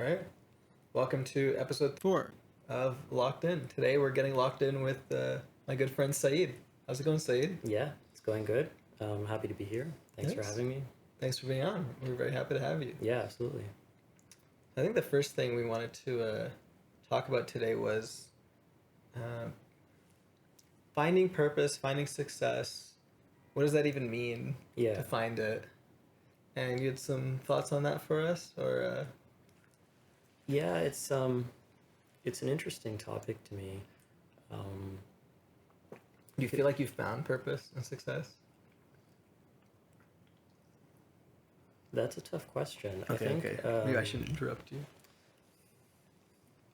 right. Welcome to episode 4 of Locked In. Today we're getting locked in with my good friend Saeid. How's it going, Saeid? Yeah, it's going good. I'm happy to be here. Thanks for having me. Thanks for being on. We're very happy to have you. Yeah, absolutely. I think the first thing we wanted to talk about today was finding purpose, finding success. What does that even mean to find it? And you had some thoughts on that for us, or? Yeah, it's an interesting topic to me. Do you feel like you've found purpose and success? That's a tough question. Okay. Maybe I shouldn't interrupt you.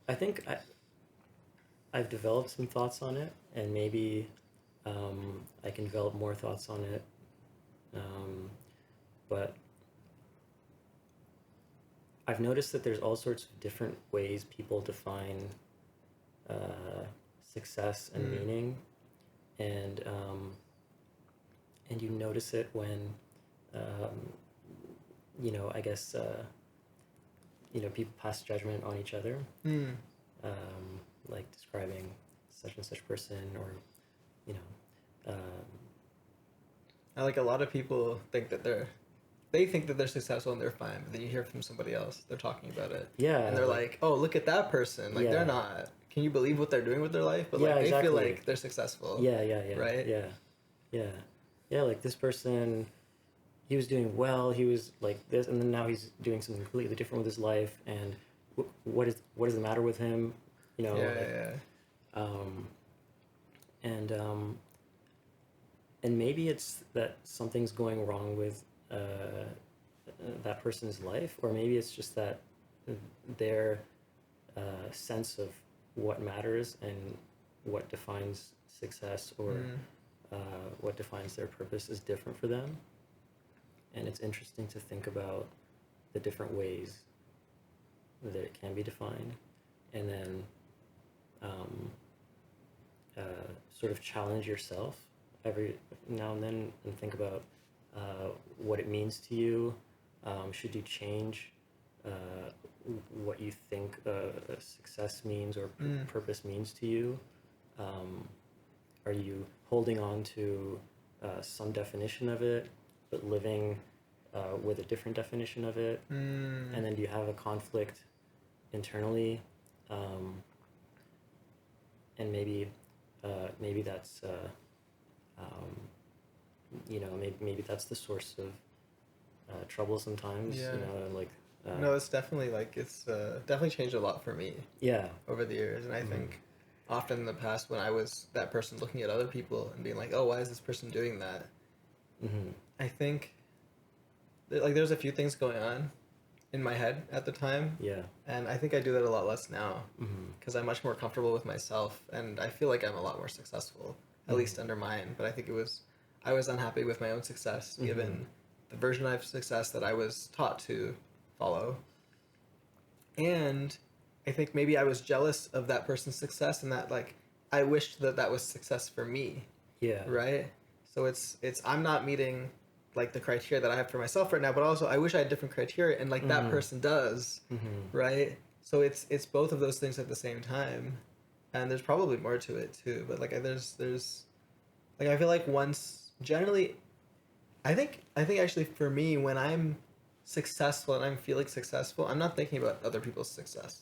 I think I've developed some thoughts on it, and maybe I can develop more thoughts on it. But I've noticed that there's all sorts of different ways people define success and meaning, and you notice it when I guess people pass judgment on each other, like describing such and such person, or like a lot of people think that they think that they're successful and they're fine, but then you hear from somebody else, they're talking about it. Yeah. And they're like, oh, look at that person. Like, they're not. Can you believe what they're doing with their life? But, like, they feel like they're successful. Yeah. Right? Yeah, like this person, he was doing well, he was like this, and then now he's doing something completely different with his life, and what is the matter with him? And maybe it's that something's going wrong with that person's life, or maybe it's just that their sense of what matters and what defines success, or what defines their purpose is different for them. And it's interesting to think about the different ways that it can be defined, and then sort of challenge yourself every now and then and think about what it means to you. Should you change what you think success means or purpose means to you? Are you holding on to some definition of it, but living with a different definition of it? And then do you have a conflict internally? And maybe that's maybe that's the source of trouble sometimes. No, it's definitely definitely changed a lot for me. Yeah. Over the years, and I think often in the past when I was that person looking at other people and being like, oh, why is this person doing that? I think there's a few things going on in my head at the time. Yeah. And I think I do that a lot less now, because I'm much more comfortable with myself, and I feel like I'm a lot more successful, at least under mine. But I think I was unhappy with my own success, given the version of success that I was taught to follow. And I think maybe I was jealous of that person's success, and that I wished that was success for me. Yeah. Right? So it's I'm not meeting the criteria that I have for myself right now, but also I wish I had different criteria, and that person does. Right? So it's both of those things at the same time. And there's probably more to it too, but there's I feel like once generally I think actually for me, when I'm successful and I'm feeling successful, I'm not thinking about other people's success.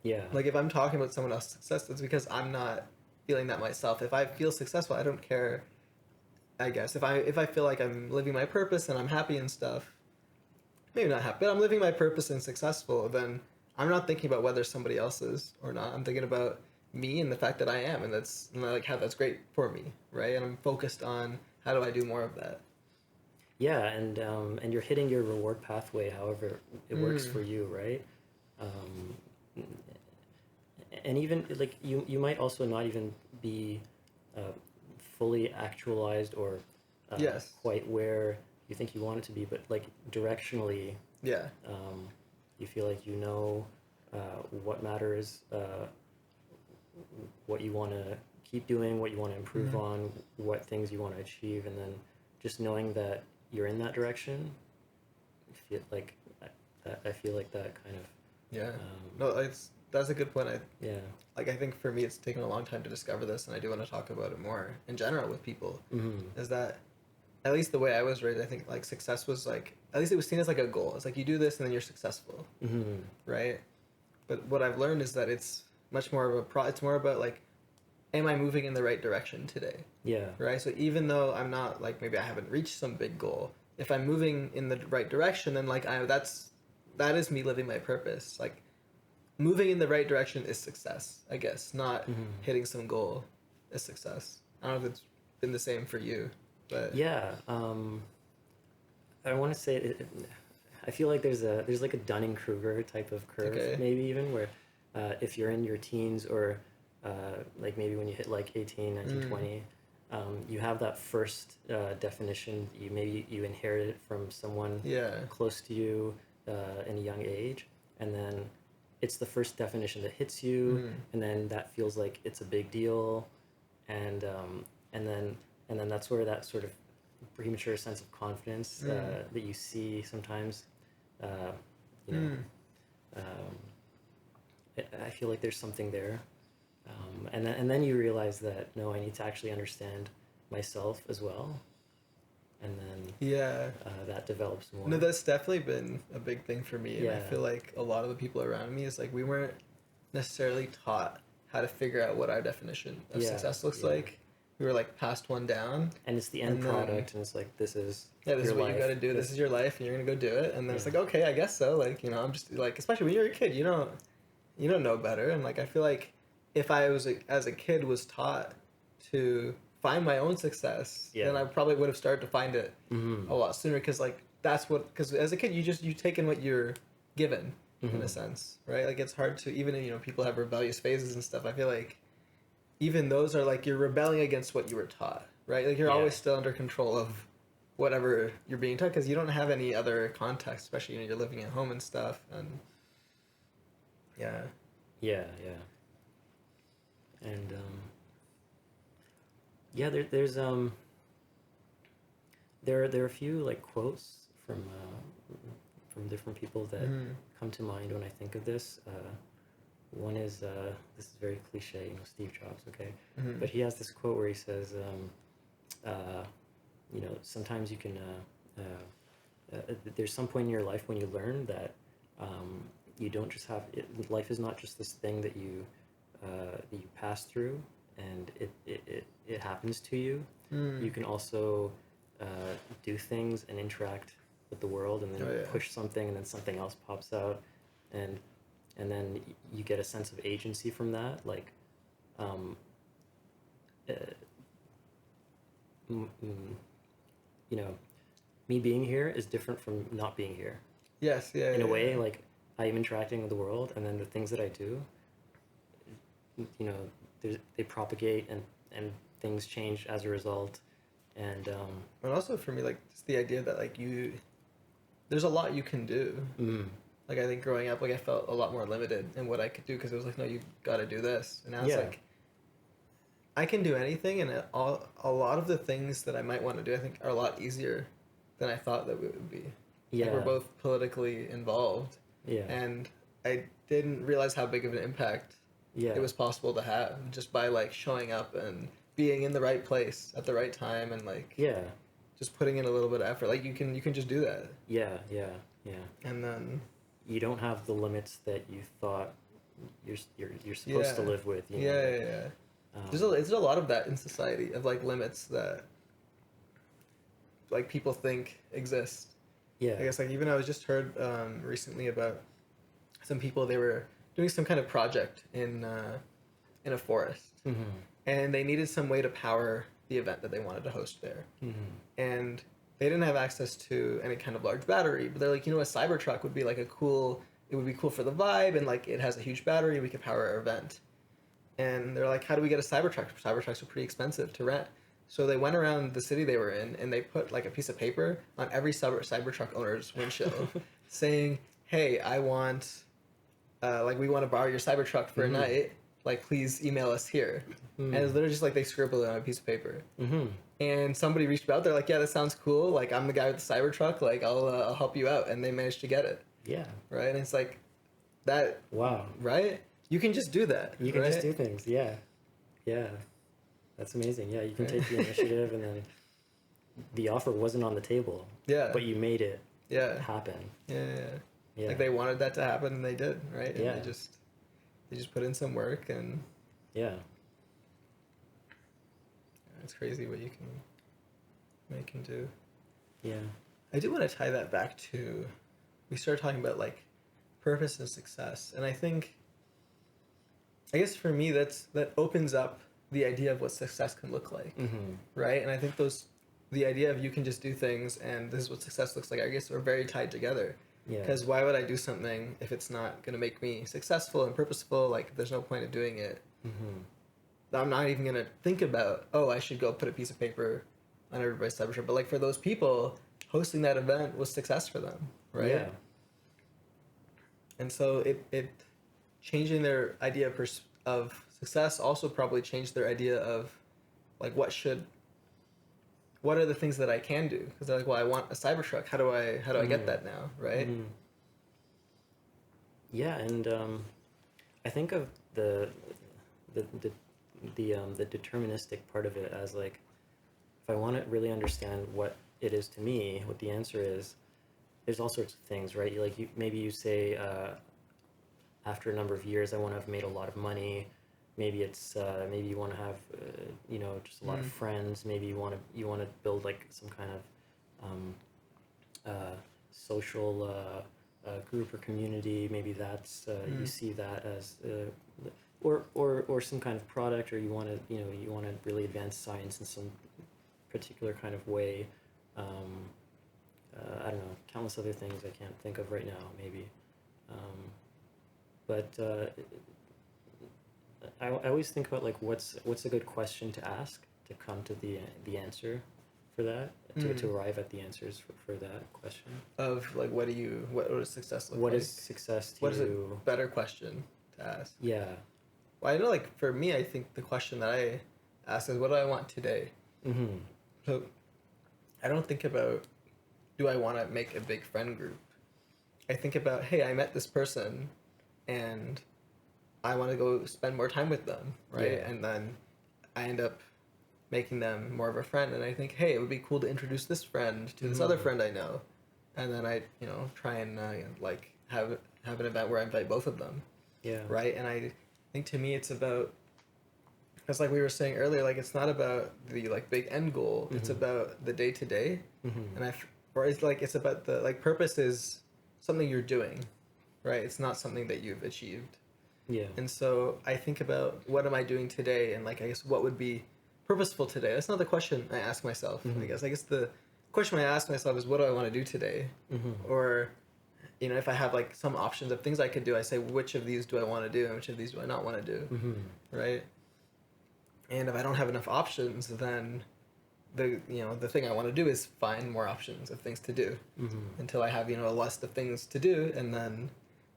Yeah. If I'm talking about someone else's success, it's because I'm not feeling that myself. If I feel successful, I don't care. I guess if I feel like I'm living my purpose and I'm happy and stuff, maybe not happy, but I'm living my purpose and successful, then I'm not thinking about whether somebody else is or not. I'm thinking about me and the fact that I am, and how that's great for me, right? And I'm focused on how do I do more of that. Yeah, and you're hitting your reward pathway however it works for you, right? And even you might also not even be fully actualized or quite where you think you want it to be, but directionally, you feel like what matters, what you want to keep doing, what you want to improve on, what things you want to achieve, and then just knowing that you're in that direction. I feel like that kind Yeah. No, that's a good point. Yeah. Like, I think for me, it's taken a long time to discover this, and I do want to talk about it more in general with people. Is that, at least the way I was raised, I think like success was like, at least it was seen as like a goal. It's like you do this and then you're successful, right? But what I've learned is that it's much more of it's more about like, am I moving in the right direction today? Yeah. Right. So even though I'm not like, maybe I haven't reached some big goal, if I'm moving in the right direction, then like that is me living my purpose. Like, moving in the right direction is success, I guess. Not hitting some goal is success. I don't know if it's been the same for you, but Yeah. I want to say I feel like there's like a Dunning-Kruger type of curve, Okay. maybe even where if you're in your teens or like maybe when you hit like 18, 19, 20, you have that first definition. You inherit it from someone close to you in a young age, and then it's the first definition that hits you, and then that feels like it's a big deal, and then that's where that sort of premature sense of confidence that you see sometimes, you know, I feel like there's something there, and then you realize that no, I need to actually understand myself as well, and then that develops more. No, that's definitely been a big thing for me. And Yeah. I feel like a lot of the people around me is like, we weren't necessarily taught how to figure out what our definition of success looks like. We were like passed one down. And it's the end product, and it's like, this is this is what life. you got to do. This is your life, and you're gonna go do it. And then it's like, okay, I guess so. Like, you know, I'm just like, especially when you're a kid, you don't know better. And like, I feel like if I was as a kid was taught to find my own success, then I probably would have started to find it a lot sooner. Because like because as a kid you take in what you're given in a sense, right? Like, it's hard to, even people have rebellious phases and stuff. I feel like even those are like, you're rebelling against what you were taught, right? Like, you're always still under control of whatever you're being taught, because you don't have any other context, especially you're living at home and stuff. And and there's there are a few like quotes from different people that come to mind when I think of this. One is this is very cliche, Steve Jobs, okay, but he has this quote where he says, sometimes you can there's some point in your life when you learn that you don't just have life is not just this thing that you pass through and it happens to you. You can also do things and interact with the world, and then push something, and then something else pops out, and then you get a sense of agency from that. Like, me being here is different from not being here. Yes, yeah. In a way, like, I am interacting with the world, and then the things that I do, they propagate, and things change as a result. And also for me, like, just the idea that like there's a lot you can do. Like, I think growing up, like, I felt a lot more limited in what I could do, because it was like, no, you got to do this. And now it's like, I can do anything, and a lot of the things that I might want to do, I think, are a lot easier than I thought that it would be. Yeah. Like, we're both politically involved. Yeah. And I didn't realize how big of an impact it was possible to have just by like showing up and being in the right place at the right time, and like just putting in a little bit of effort. Like, you can just do that. Yeah. And then you don't have the limits that you thought you're supposed to live with. There's a lot of that in society, of like limits that like people think exist. I guess, like, even I was just heard recently about some people, they were doing some kind of project in a forest, and they needed some way to power the event that they wanted to host there, and they didn't have access to any kind of large battery, but they're like, a Cybertruck would be like it would be cool for the vibe, and like, it has a huge battery, we could power our event. And they're like, how do we get a Cybertruck? Cybertrucks are pretty expensive to rent. So they went around the city they were in, and they put like a piece of paper on every Cybertruck owner's windshield saying, hey, I want, we want to borrow your Cybertruck for a night. Like, please email us here. And it's literally just like, they scribbled it on a piece of paper. And somebody reached out. They're like, yeah, that sounds cool. Like, I'm the guy with the Cybertruck. Like, I'll help you out. And they managed to get it. Yeah. Right? And it's like, That, Wow. right? You can just do that. You can right? just do things. Yeah. Yeah. That's amazing. Yeah. You can Right. take the initiative, and then the offer wasn't on the table, Yeah. but you made it Yeah. happen. Yeah. Like they wanted that to happen and they did, right? And Yeah. they just put in some work, and Yeah. it's crazy what you can make and do. Yeah. I do want to tie that back to, we started talking about like purpose and success, and I guess for me that opens up the idea of what success can look like, right? And I think the idea of you can just do things and this is what success looks like, I guess, are very tied together. Yeah. Because why would I do something if it's not going to make me successful and purposeful? Like, there's no point of doing it. I'm not even going to think about, oh, I should go put a piece of paper on everybody's cyber. But like for those people, hosting that event was success for them, right? Yeah. And so it changing their idea of success also probably changed their idea of like what are the things that I can do? Because they're like, well, I want a Cybertruck. How do I get that now, right? Yeah, and I think of the deterministic part of it as like, if I want to really understand what it is to me, what the answer is, there's all sorts of things, right? Maybe you say, after a number of years, I want to have made a lot of money. Maybe it's maybe you want to have just a lot of friends. Maybe you want to build like some kind of social group or community. Maybe that's you see that as or some kind of product, or you want to really advance science in some particular kind of way. I don't know, countless other things I can't think of right now, maybe. But I always think about like what's a good question to ask to come to the answer for that, to arrive at the answers for that question. Of like, what does success look like? What is success to you? What is a better question to ask? Yeah. Well, I know, like, for me, I think the question that I ask is, what do I want today? So I don't think about, do I want to make a big friend group? I think about, hey, I met this person and I want to go spend more time with them, right? Yeah. And then I end up making them more of a friend, and I think, hey, it would be cool to introduce this friend to this other friend I know, and then I try and like have an event where I invite both of them. Yeah. Right. And I think to me it's about, because like we were saying earlier, like it's not about the like big end goal, it's about the day to day, and it's about the like purpose is something you're doing, right? It's not something that you've achieved. Yeah. And so I think about, what am I doing today, and like I guess what would be purposeful today. That's not the question I ask myself. I guess the question I ask myself is, what do I want to do today? Or if I have like some options of things I could do, I say, which of these do I want to do and which of these do I not want to do? Right? And if I don't have enough options, then the thing I want to do is find more options of things to do until I have a list of things to do. And then,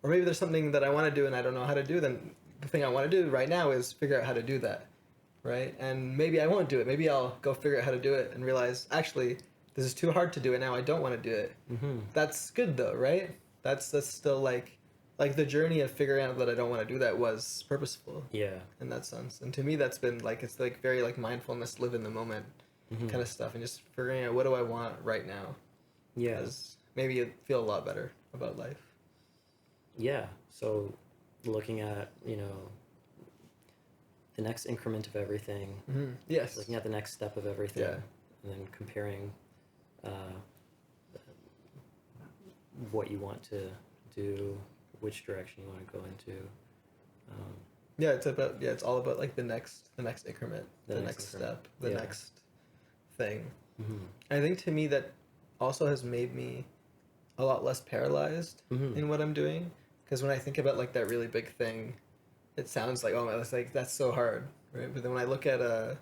or maybe there's something that I want to do and I don't know how to do, then the thing I want to do right now is figure out how to do that, right? And maybe I won't do it. Maybe I'll go figure out how to do it and realize, actually, this is too hard to do and now I don't want to do it. That's good though, right? That's still like the journey of figuring out that I don't want to do that was purposeful. Yeah. In that sense. And to me, that's been like, it's like very like mindfulness, live in the moment kind of stuff, and just figuring out, what do I want right now? Yeah. Because maybe you feel a lot better about life. Yeah. So looking at, the next increment of everything. Yes. Looking at the next step of everything. Yeah. And then comparing what you want to do, which direction you want to go into. It's all about like the next increment, the next step, the next thing. I think to me that also has made me a lot less paralyzed in what I'm doing, because when I think about like that really big thing, it sounds like, oh, it's like, that's so hard, right? But then when I look at like,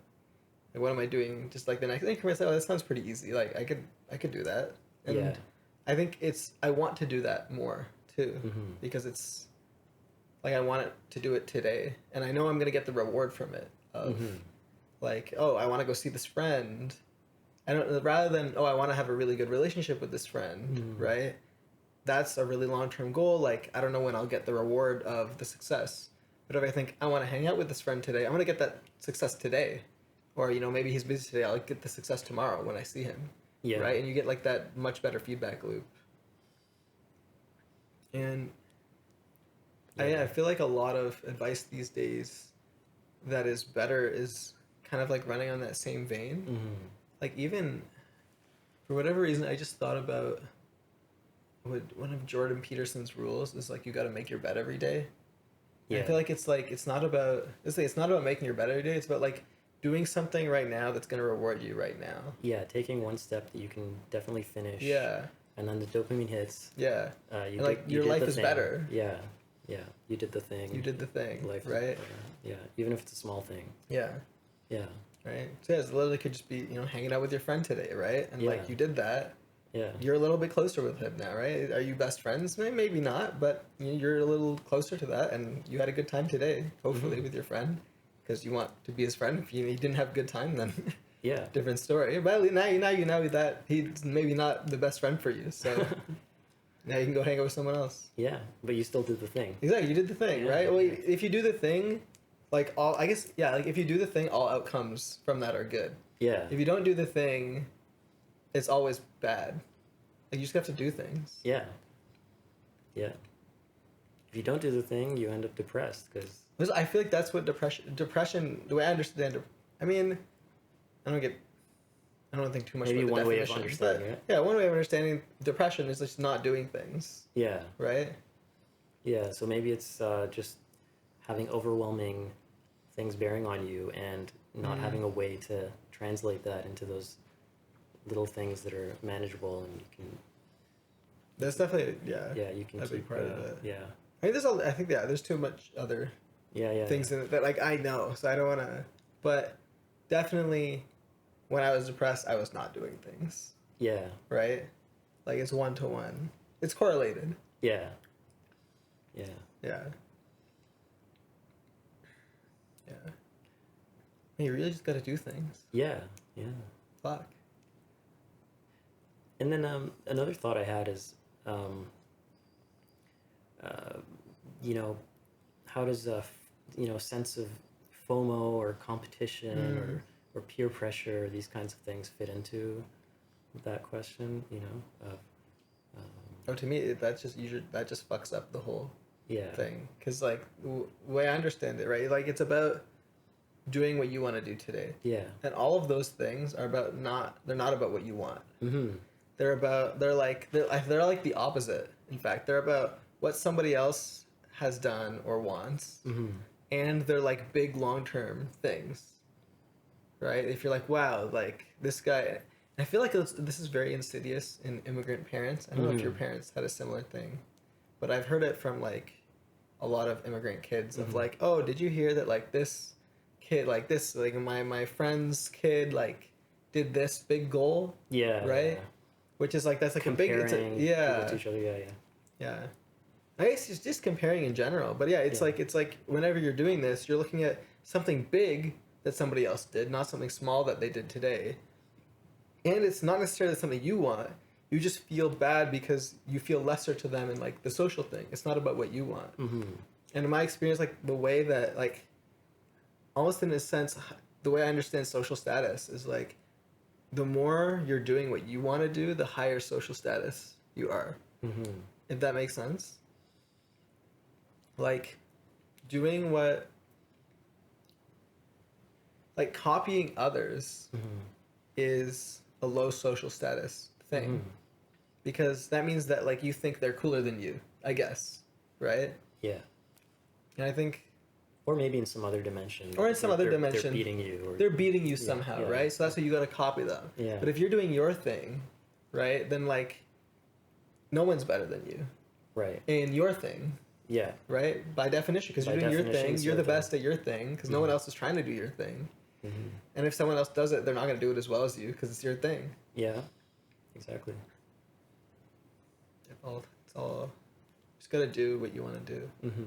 what am I doing, just like the next increment, that sounds pretty easy. Like I could do that. And I think I want to do that more too, because it's like I want to do it today, and I know I'm gonna get the reward from it of like, oh, I want to go see this friend. Rather than, oh, I want to have a really good relationship with this friend, right? that's a really long-term goal. Like, I don't know when I'll get the reward of the success. But if I think I want to hang out with this friend today, I'm going to get that success today. Or, you know, maybe he's busy today. I'll get the success tomorrow when I see him. Yeah. Right? And you get like that much better feedback loop. And I feel like a lot of advice these days that is better is kind of like running on that same vein. Mm-hmm. Like, even for whatever reason, I just thought about one of Jordan Peterson's rules is like, you got to make your bed every day. Yeah. I feel like it's not about making your bed every day. It's about like doing something right now that's going to reward you right now. Yeah, taking one step that you can definitely finish. Yeah. And then the dopamine hits. Yeah. Your life is better. Yeah. Yeah. You did the thing. You did the thing. Life right? Yeah. Even if it's a small thing. Yeah. Yeah. Right? So yeah, it literally could just be, you know, hanging out with your friend today, right? And like, you did that. Yeah. You're a little bit closer with him now, right? Are you best friends? Maybe not, but you're a little closer to that, and you had a good time today, hopefully, with your friend, because you want to be his friend. If you didn't have a good time, then yeah, different story. But now you know that he's maybe not the best friend for you, so now you can go hang out with someone else. Yeah, but you still did the thing. Exactly, you did the thing, right? Well, if you do the thing, like if you do the thing, all outcomes from that are good. Yeah. If you don't do the thing, it's always bad. Like, you just have to do things. Yeah. Yeah. If you don't do the thing, you end up depressed because I feel like that's what depression, the way I understand it, I mean, I don't think too much maybe about the one way of definition, understanding it. Yeah, one way of understanding depression is just not doing things. Yeah. Right? Yeah, so maybe it's just having overwhelming things bearing on you and not having a way to translate that into those little things that are manageable, and you can. That's definitely you can a big part of it. Yeah. I mean, there's too much other things in it that like I know, so I don't want to. But definitely, when I was depressed, I was not doing things. Yeah. Right. Like, it's 1-to-1. It's correlated. Yeah. Yeah. Yeah. Yeah. You really just got to do things. Yeah. Yeah. Fuck. And then another thought I had is, you know, how does a sense of FOMO or competition or peer pressure, these kinds of things fit into that question? You know, to me, that just fucks up the whole thing. Because like the way I understand it, right? Like, it's about doing what you want to do today. Yeah. And all of those things are about they're not about what you want. Mm-hmm. They're like the opposite. In fact, they're about what somebody else has done or wants. Mm-hmm. And they're like big long-term things. Right? If you're like, wow, like this guy, I feel like this is very insidious in immigrant parents. I don't know if your parents had a similar thing, but I've heard it from like a lot of immigrant kids of like, oh, did you hear that like this kid, like this, like my friend's kid, like did this big goal? Yeah. Right? Which is like, that's like comparing a big, people to each other. Yeah. I guess it's just comparing in general, but it's like whenever you're doing this, you're looking at something big that somebody else did, not something small that they did today. And it's not necessarily something you want. You just feel bad because you feel lesser to them in like the social thing. It's not about what you want. Mm-hmm. And in my experience, like the way that like, almost in a sense, the way I understand social status is like, the more you're doing what you want to do, the higher social status you are. Mm-hmm. If that makes sense. Like, doing what... Like, copying others is a low social status thing. Mm-hmm. Because that means that, like, you think they're cooler than you, I guess. Right? Yeah. And I think... Or maybe in some other dimension. Or in some other dimension. They're beating you. Or, they're beating you somehow, right? So that's why you gotta copy them. Yeah. But if you're doing your thing, right, then, like, no one's better than you. Right. In your thing. Yeah. Right? By definition, because you're doing your thing, you're the best at your thing, because no one else is trying to do your thing. Mm-hmm. And if someone else does it, they're not going to do it as well as you, because it's your thing. Yeah. Exactly. It's all just got to do what you want to do. Mm-hmm.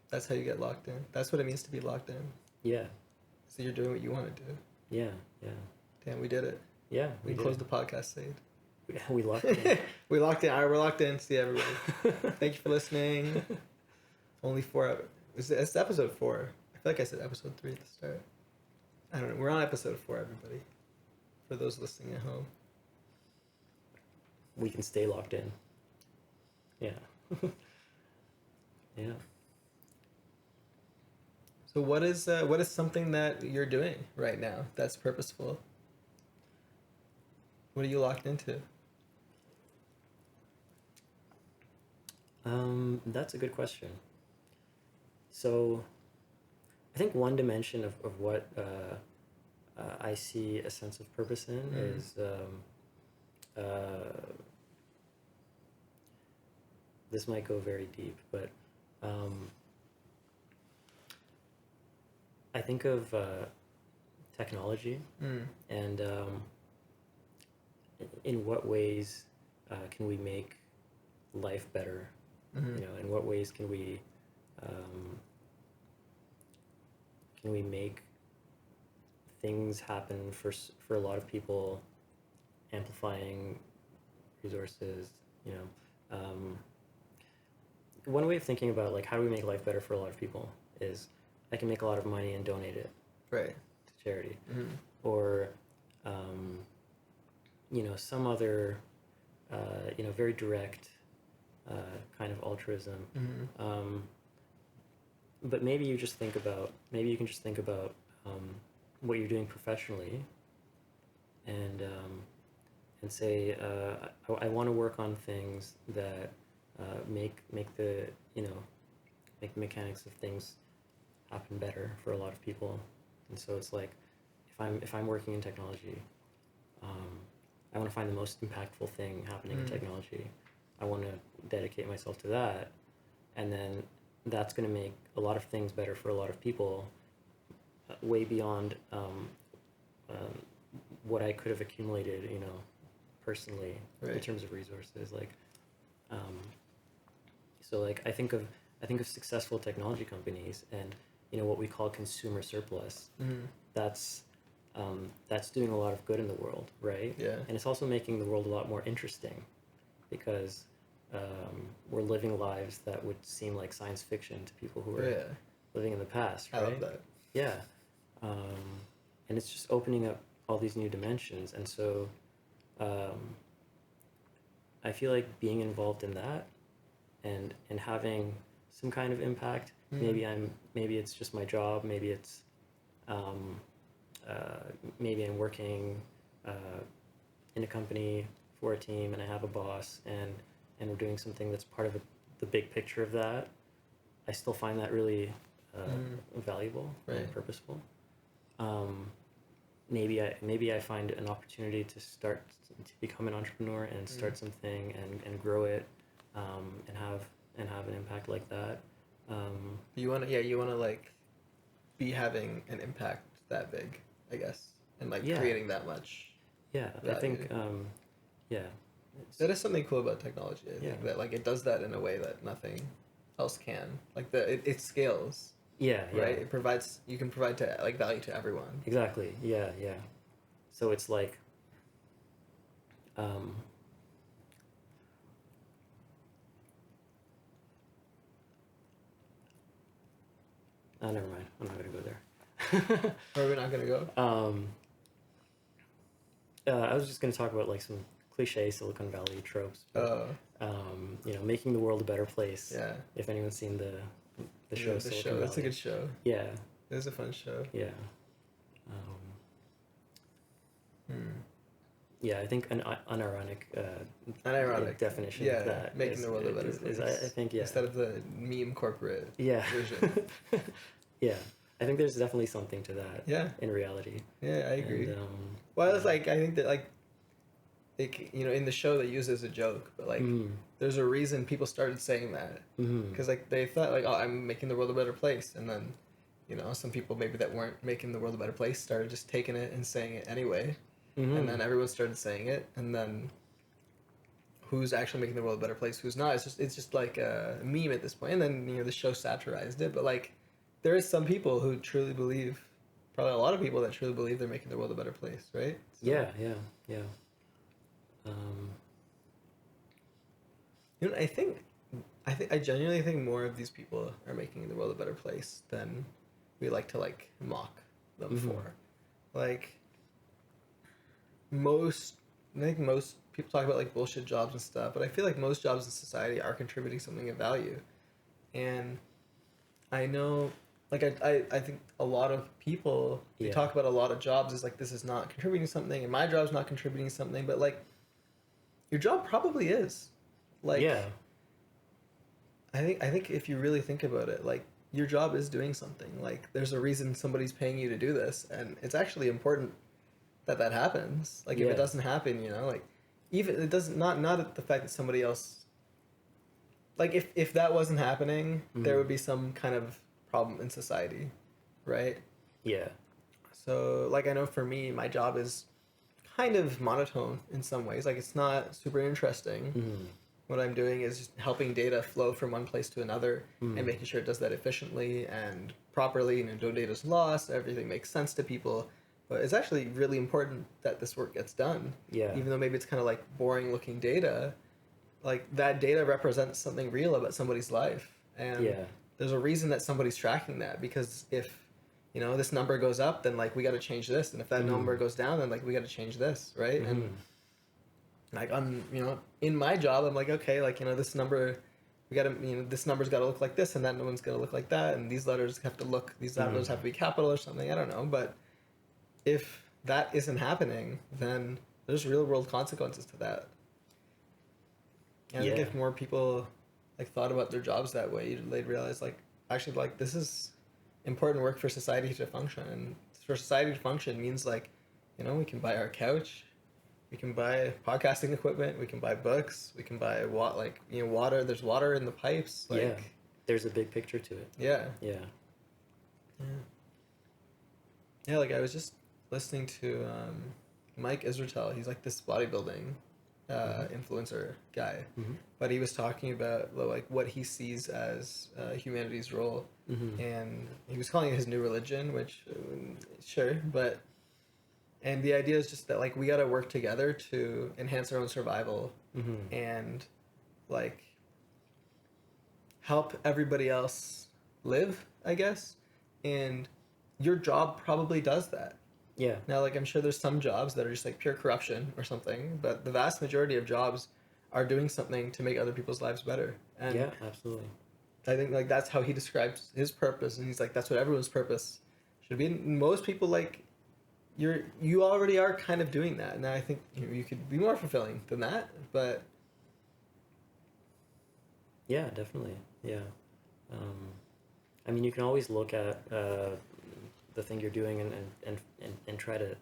That's how you get locked in. That's what it means to be locked in. Yeah. So you're doing what you want to do. Yeah. Yeah. Damn, we did it. Yeah. We closed the podcast, Saeid. We locked in. We locked in. All right, we're locked in. See everybody. Thank you for listening. Only 4. It's episode 4. I feel like I said episode 3 at the start. I don't know. We're on episode 4, everybody. For those listening at home. We can stay locked in. Yeah. Yeah. So what is something that you're doing right now that's purposeful? What are you locked into? That's a good question. So I think one dimension of what I see a sense of purpose in is this might go very deep, but I think of technology and in what ways can we make life better? You know, in what ways can we make things happen for a lot of people, amplifying resources, you know. One way of thinking about like how do we make life better for a lot of people is I can make a lot of money and donate it Right. to charity, or you know, some other you know, very direct kind of altruism. But maybe you can just think about what you're doing professionally, and say I want to work on things that make the, you know, make the mechanics of things happen better for a lot of people. And so it's like if I'm working in technology, I want to find the most impactful thing happening in technology. I want to dedicate myself to that, and then that's going to make a lot of things better for a lot of people, way beyond what I could have accumulated, you know, personally, in terms of resources. Like, so like I think of successful technology companies, and you know what we call consumer surplus. That's doing a lot of good in the world, right? Yeah. And it's also making the world a lot more interesting, because we're living lives that would seem like science fiction to people who are living in the past, right? I love that. Yeah. And it's just opening up all these new dimensions. And so I feel like being involved in that and having some kind of impact, maybe it's just my job, maybe it's maybe I'm working in a company for a team and I have a boss, and we're doing something that's part of the big picture of that. I still find that really valuable and purposeful. Maybe I find an opportunity to become an entrepreneur and start something and grow it, and have an impact like that. You want to like be having an impact that big, I guess, and like creating that much. Yeah, value. I think that is something cool about technology. I think that like it does that in a way that nothing else can. Like it scales. Yeah. Right. You can provide to like value to everyone. Exactly. Yeah. So it's like, oh, never mind. I'm not gonna go there. Are we not gonna go? I was just gonna talk about like some cliche Silicon Valley tropes. But, you know, making the world a better place. Yeah. If anyone's seen the show Silicon Valley. That's a good show. Yeah. It was a fun show. Yeah. Yeah, I think an unironic definition of that making the world a better place. I think instead of the meme corporate vision. Yeah, I think there's definitely something to that. Yeah. In reality. Yeah, I agree. And, well, it's like I think that like, you know, in the show they use it as a joke, but like there's a reason people started saying that, because like they thought like, oh, I'm making the world a better place, and then, you know, some people maybe that weren't making the world a better place started just taking it and saying it anyway. And then everyone started saying it, and then who's actually making the world a better place, who's not? It's just like a meme at this point. And then, you know, the show satirized it, but like there is some people who truly believe, probably a lot of people that truly believe they're making the world a better place, right? So. Yeah. Um, You know, I genuinely think more of these people are making the world a better place than we like to like mock them Mhm. for. Like most, I think most people talk about like bullshit jobs and stuff, but I feel like most jobs in society are contributing something of value. And I know, like I think a lot of people they Yeah. talk about a lot of jobs as like this is not contributing something, and my job's not contributing something, but like your job probably is. Like Yeah. I think if you really think about it, like your job is doing something. Like there's a reason somebody's paying you to do this, and it's actually important that that happens. Like if Yeah. it doesn't happen, you know, like even it doesn't not the fact that somebody else like if that wasn't happening, there Mhm. would be some kind of problem in society, right? Yeah. So like I know for me, my job is kind of monotone in some ways. Like it's not super interesting. Mhm. What I'm doing is just helping data flow from one place to another and Mhm. making sure it does that efficiently and properly, and no data's lost, everything makes sense to people. But it's actually really important that this work gets done. Yeah. Even though maybe it's kind of like boring looking data, like that data represents something real about somebody's life. And Yeah. there's a reason that somebody's tracking that, because if you know this number goes up, then like we got to change this, and if that number Mhm. goes down, then like we got to change this, right? And Mhm. like on you know in my job I'm like, okay, like you know this number we gotta you know this number's got to look like this and that one's got to look like that, and these letters have to look these letters have Mhm. to be capital or something, I don't know. But if that isn't happening, then there's real world consequences to that. And I think Yeah. if more people like thought about their jobs that way, they'd realize like actually like this is important work for society to function, and for society to function means like you know we can buy our couch, we can buy podcasting equipment, we can buy books, we can buy what like you know water. There's water in the pipes. Yeah. Like There's a big picture to it. yeah, Yeah. yeah, yeah. Like I was just listening to Mike Israetel. He's like this bodybuilding Mhm. influencer guy, Mhm. but he was talking about like what he sees as humanity's role, Mhm. and he was calling it his new religion, which sure, but and the idea is just that like we got to work together to enhance our own survival Mhm. and like help everybody else live, I guess. And your job probably does that. Yeah. Now, like I'm sure there's some jobs that are just like pure corruption or something, but the vast majority of jobs are doing something to make other people's lives better. And Yeah. Absolutely. I think like that's how he describes his purpose, and he's like that's what everyone's purpose should be. And most people like you already are kind of doing that, and I think you could be more fulfilling than that. But Yeah. Definitely. Yeah. Um, I mean, you can always look at the thing you're doing and try to,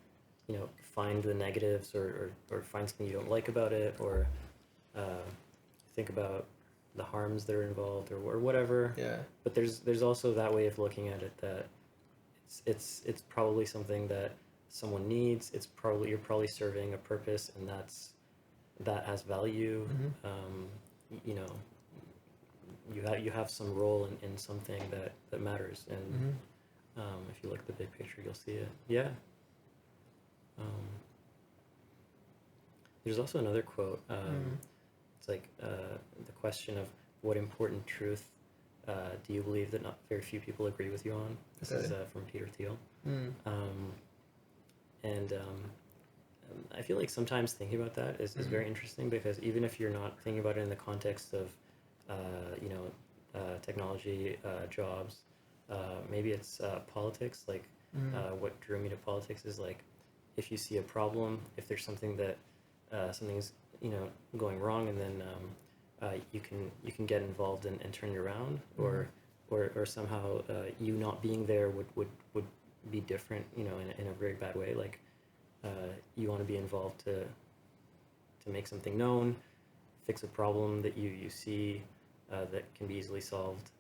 you know, find the negatives or find something you don't like about it, or uh, think about the harms that are involved, or whatever. yeah, But there's also that way of looking at it, that it's probably something that someone needs. It's probably you're probably serving a purpose, and that has value. mm-hmm. You know, you have some role in something that matters, and Mm-hmm. if you look at the big picture, you'll see it. Yeah. Um, there's also another quote. Mm. It's like the question of what important truth do you believe that not very few people agree with you on? This is Okay. from Peter Thiel. Mm. And I feel like sometimes thinking about that is Mm-hmm. very interesting, because even if you're not thinking about it in the context of, you know, technology, jobs, maybe it's politics. Like Mm. what drew me to politics is like, if you see a problem, if there's something that something's, you know, going wrong, and then you can get involved and turn it around, Mm. or somehow you not being there would be different, you know, in a very bad way. Like you want to be involved to make something known, fix a problem that you see that can be easily solved,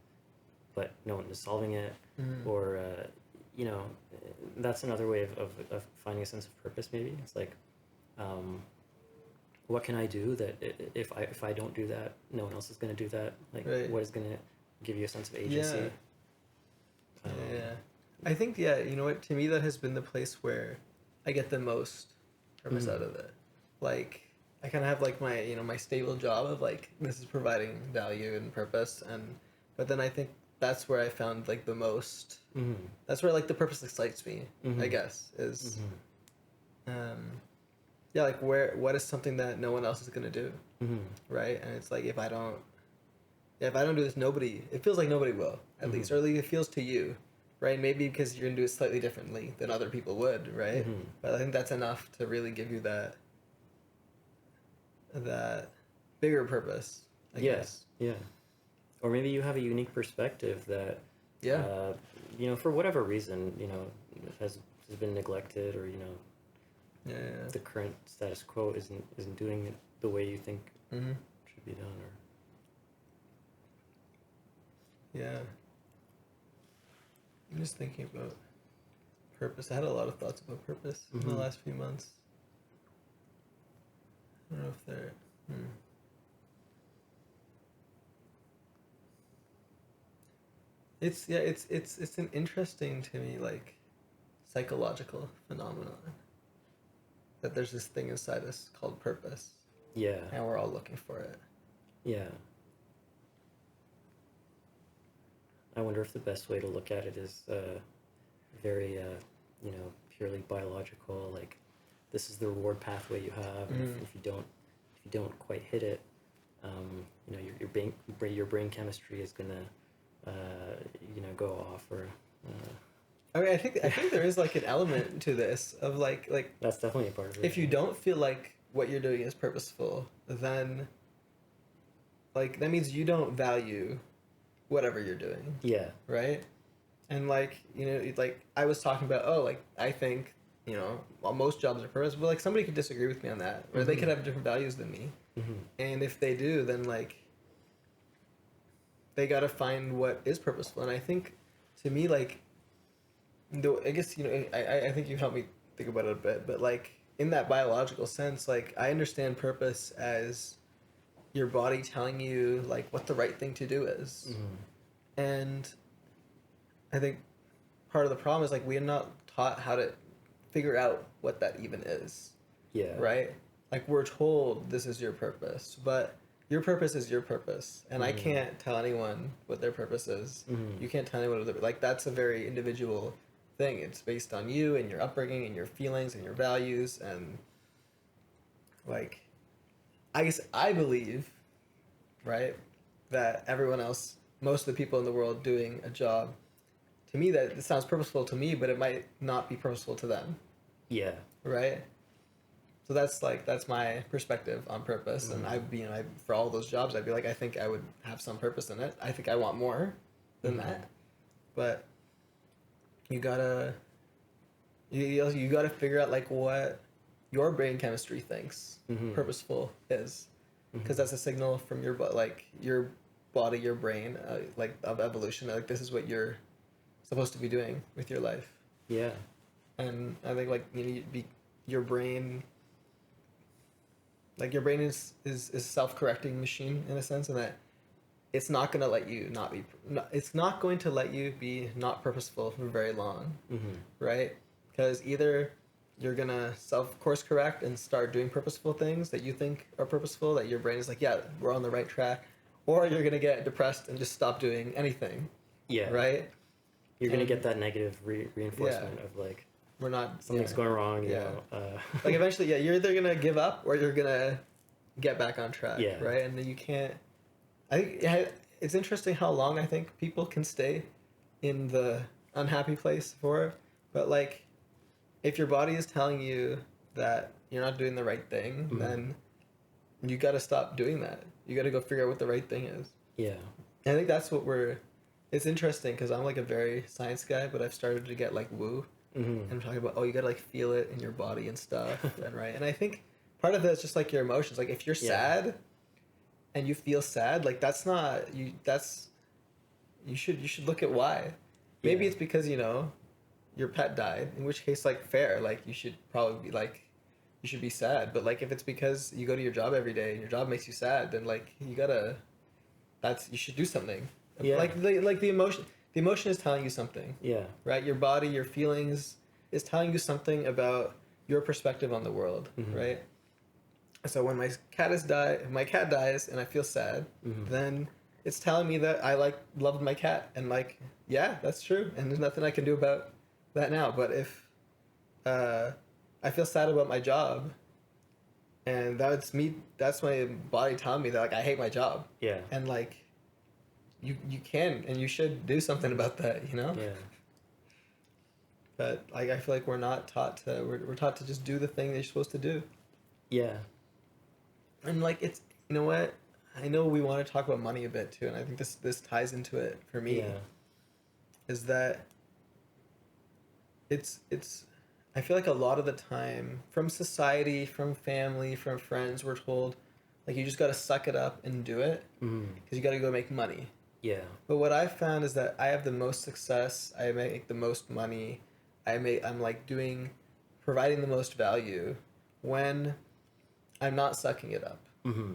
but no one is solving it, Mm. or you know, that's another way of finding a sense of purpose. Maybe it's like, what can I do that if I don't do that, no one else is going to do that? Like, Right. what is going to give you a sense of agency? Yeah. Yeah. I think yeah, you know what? To me, that has been the place where I get the most purpose Mhm. out of it. Like I kind of have like my, my stable job of like, this is providing value and purpose. But then I think that's where I found like the most, that's where like the purpose excites me, I guess, is, yeah, like what is something that no one else is going to do. Right. And it's like, if I don't do this, it feels like nobody will, at least, or at least it feels to you. Right. Maybe because you're going to do it slightly differently than other people would. Right. But I think that's enough to really give you that bigger purpose, I guess. Yeah. Or maybe you have a unique perspective that, Yeah. For whatever reason, has been neglected, or, Yeah. the current status quo isn't doing it the way you think should be done, or. Yeah. I'm just thinking about purpose. I had a lot of thoughts about purpose in the last few months. I don't know if they're... It's an interesting, to me, like, psychological phenomenon. That there's this thing inside us called purpose. Yeah. And we're all looking for it. Yeah. I wonder if the best way to look at it is very, purely biological. Like, this is the reward pathway you have, and if you don't quite hit it, your brain chemistry is gonna, go off, or. I mean, I think there is like an element to this of like That's definitely a part of it. if you don't feel like what you're doing is purposeful, then like that means you don't value whatever you're doing. Yeah. Right? And like, like I was talking about, I think, while most jobs are purposeful, but like somebody could disagree with me on that, or they could have different values than me. And if they do, then like they got to find what is purposeful. And I think, to me, like, I guess, I think you've helped me think about it a bit, but like in that biological sense, like I understand purpose as your body telling you like what the right thing to do is. And I think part of the problem is like we are not taught how to figure out what that even is. Yeah. Right? Like we're told this is your purpose, but your purpose is your purpose, and I can't tell anyone what their purpose is. You can't tell anyone like that's a very individual thing. It's based on you and your upbringing and your feelings and your values, and like I guess I believe, right, that everyone else, most of the people in the world doing a job, to me that it sounds purposeful to me, but it might not be purposeful to them. Yeah. Right? So that's my perspective on purpose, and for all those jobs I'd be like, I think I would have some purpose in it. I think I want more than that, but you gotta figure out like what your brain chemistry thinks purposeful is, because that's a signal from your your body, your brain, like of evolution. Like this is what you're supposed to be doing with your life. Yeah. And I think like your brain. Like your brain is a self-correcting machine in a sense, in that it's not going to let you it's not going to let you be not purposeful for very long, right? Because either you're going to self-course correct and start doing purposeful things that you think are purposeful, that your brain is like, yeah, we're on the right track, or you're going to get depressed and just stop doing anything. Yeah. Right? You're going to get that negative reinforcement of like, we're not something's going wrong, you know. Like eventually, you're either gonna give up or you're gonna get back on track, right? And then you can't. I think it's interesting how long I think people can stay in the unhappy place for, but like, if your body is telling you that you're not doing the right thing, then you got to stop doing that. You got to go figure out what the right thing is. Yeah. And I think that's what it's interesting because I'm like a very science guy, but I've started to get like woo. And I'm talking about, you gotta like feel it in your body and stuff, and right. And I think part of that is just like your emotions. Like if you're sad, and you feel sad, like that's not you. That's you should look at why. Maybe it's because your pet died. In which case, like fair, like you should probably be like you should be sad. But like if it's because you go to your job every day and your job makes you sad, then like you should do something. Yeah. Like the emotion. The emotion is telling you something. Yeah. Right? Your body, your feelings is telling you something about your perspective on the world, right? So when my cat dies and I feel sad, Mm-hmm. then it's telling me that I like loved my cat, and like, yeah, that's true, and there's nothing I can do about that now. But if uh, I feel sad about my job, and that's my body telling me that like I hate my job, Yeah. and like you can and you should do something about that, you know. Yeah. But like I feel like we're taught to just do the thing that you're supposed to do. Yeah. And like it's, you know what, I know we want to talk about money a bit too, and I think this ties into it for me. Yeah. Is that it's I feel like a lot of the time from society, from family, from friends, we're told like you just got to suck it up and do it Mm-hmm. because you got to go make money. Yeah. But what I found is that I have the most success, I make the most money, I'm like providing the most value when I'm not sucking it up. Mm-hmm.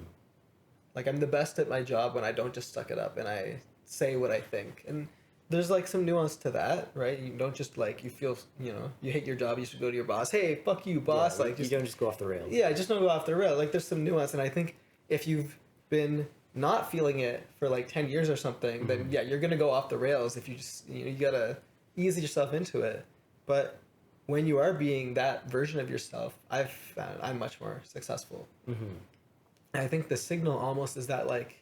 Like I'm the best at my job when I don't just suck it up and I say what I think. And there's like some nuance to that, right? You don't just like you feel, you know, you hate your job, you should go to your boss. Hey, fuck you, boss. Yeah, Like you don't just go off the rails. yeah, just don't go off the rail. Like there's some nuance, and I think if you've been not feeling it for like 10 years or something, then Mhm. yeah, you're gonna go off the rails if you just, you know, you gotta ease yourself into it. But when you are being that version of yourself, I've found I'm much more successful. Mm-hmm. And I think the signal almost is that like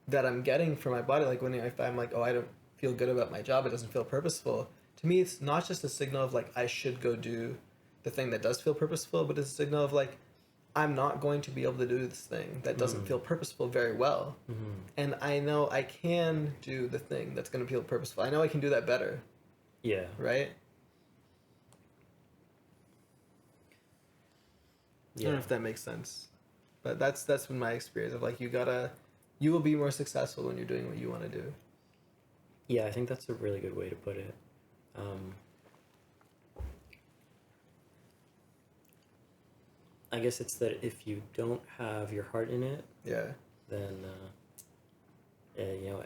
that I'm getting from my body, like when if I'm like, oh, I don't feel good about my job, it doesn't feel purposeful. To me, it's not just a signal of like I should go do the thing that does feel purposeful, but it's a signal of like I'm not going to be able to do this thing that doesn't feel purposeful very well. Mm-hmm. And I know I can do the thing that's going to feel purposeful. I know I can do that better, Yeah. right? I don't know Yeah. if that makes sense, but that's been my experience of like you will be more successful when you're doing what you want to do. Yeah, I think that's a really good way to put it. I guess it's that if you don't have your heart in it, Yeah, then you know,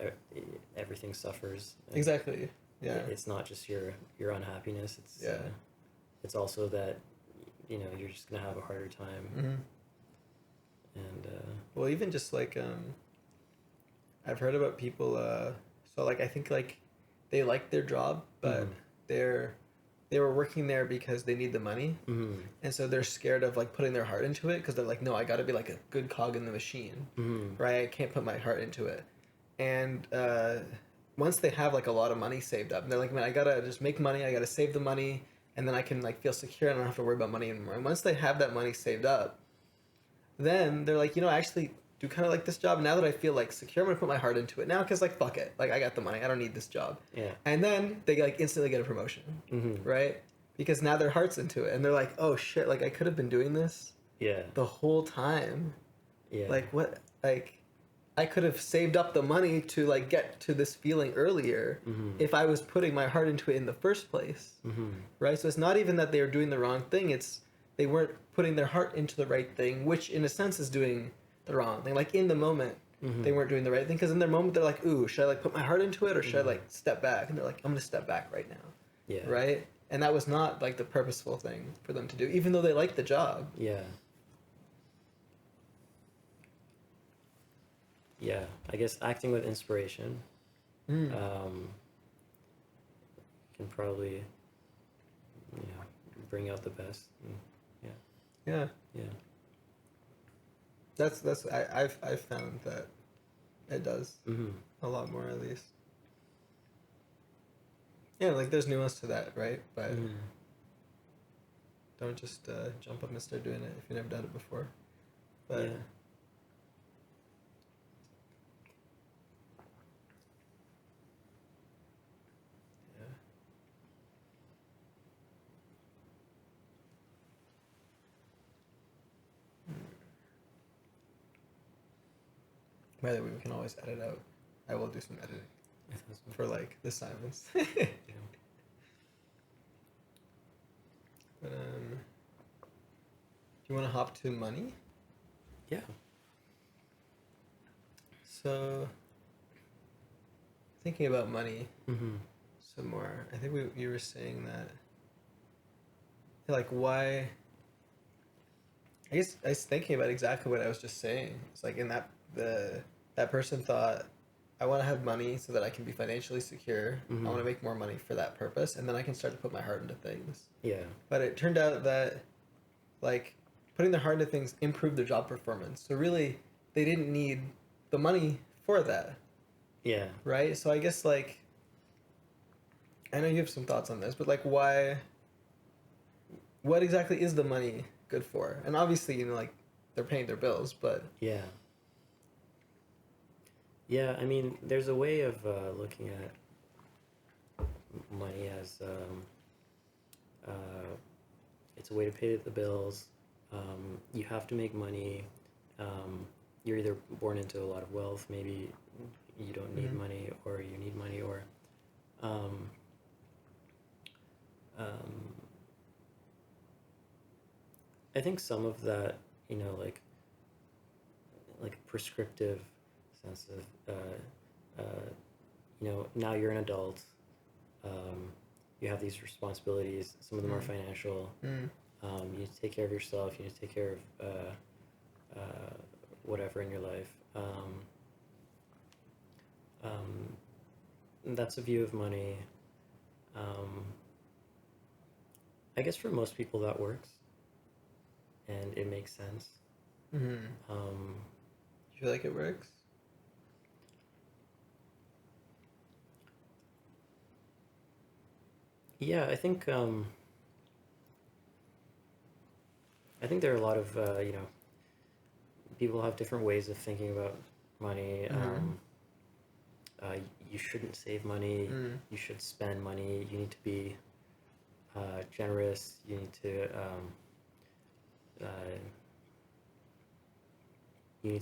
everything suffers. And exactly. Yeah, it's not just your unhappiness. It's Yeah. it's also that, you know, you're just gonna have a harder time. hmm And Well, even just like I've heard about people. So like I think like they like their job, but Mhm. they were working there because they need the money, mm-hmm. and so they're scared of like putting their heart into it because they're like, no, I got to be like a good cog in the machine, Mm-hmm. right? I can't put my heart into it. And once they have like a lot of money saved up, and they're like, man, I gotta just make money. I gotta save the money, and then I can like feel secure. I don't have to worry about money anymore. And once they have that money saved up, then they're like, you know, I actually do kind of like this job. Now that I feel like secure, I'm gonna put my heart into it now because like fuck it, like I got the money. I don't need this job. Yeah. And then they like instantly get a promotion, Mm-hmm. right? Because now their heart's into it, and they're like, oh shit, like I could have been doing this Yeah. the whole time. Yeah. Like what, like I could have saved up the money to like get to this feeling earlier Mm-hmm. if I was putting my heart into it in the first place, Mm-hmm. right? So it's not even that they were doing the wrong thing, it's they weren't putting their heart into the right thing, which in a sense is doing the wrong thing. Like in the moment, Mm-hmm. they weren't doing the right thing because in their moment they're like, ooh, should I like put my heart into it or should I like step back? And they're like, I'm gonna step back right now, Yeah. right? And that was not like the purposeful thing for them to do, even though they liked the job. Yeah. Yeah. I guess acting with inspiration Mm. can probably, you know, bring out the best. And, Yeah, yeah. I've found that it does Mm-hmm. a lot more at least. Yeah, like there's nuance to that, right? But Mm-hmm. don't just jump up and start doing it if you've never done it before. But Yeah. yeah. By the way, we can always edit out. I will do some editing for like the silence. Yeah. But do you want to hop to money? Yeah. So, thinking about money Mm-hmm. some more, I think you were saying that, like, why I guess I was thinking about exactly what I was just saying. It's like in that person thought, I want to have money so that I can be financially secure. I want to make more money for that purpose, and then I can start to put my heart into things. Yeah. But it turned out that, like, putting their heart into things improved their job performance. So really, they didn't need the money for that. Yeah. Right? So I guess, like, I know you have some thoughts on this, but, like, why, what exactly is the money good for? And obviously, you know, like, they're paying their bills, but... Yeah. Yeah, I mean, there's a way of looking at money as it's a way to pay the bills. You have to make money. You're either born into a lot of wealth, maybe you don't need money, or you need money, or um, I think some of that, you know, like prescriptive sense of you know, now you're an adult, you have these responsibilities, some of them are financial, you need to take care of yourself, you need to take care of whatever in your life. That's a view of money. I guess for most people that works and it makes sense. Do you feel like it works? Yeah, I think there are a lot of you know, people have different ways of thinking about money. You shouldn't save money. You should spend money. You need to be generous. You need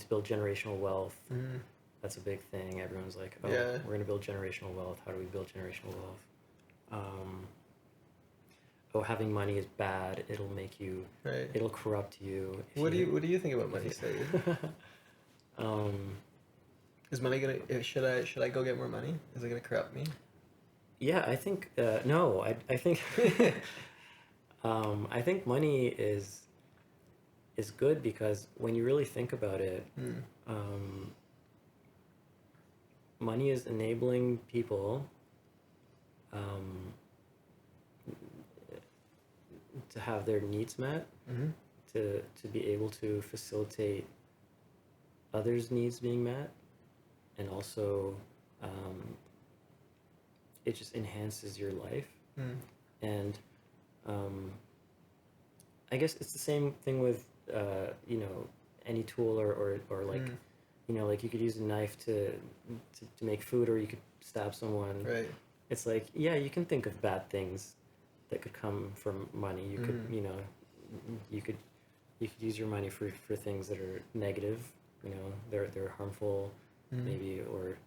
to build generational wealth. That's a big thing. Everyone's like, oh, Yeah. we're gonna build generational wealth. How do we build generational wealth? Oh, having money is bad. It'll make you. Right. It'll corrupt you. What do you think about money, Saeid? Is money gonna? Should I go get more money? Is it gonna corrupt me? Yeah, I think no. I think I think money is good because when you really think about it, money is enabling people to have their needs met, to be able to facilitate others' needs being met, and also it just enhances your life. And I guess it's the same thing with you know, any tool or like you know, like you could use a knife to make food, or you could stab someone. Right. It's like, yeah, you can think of bad things that could come from money. You could, you know, you could use your money for things that are negative, you know, they're harmful, maybe, or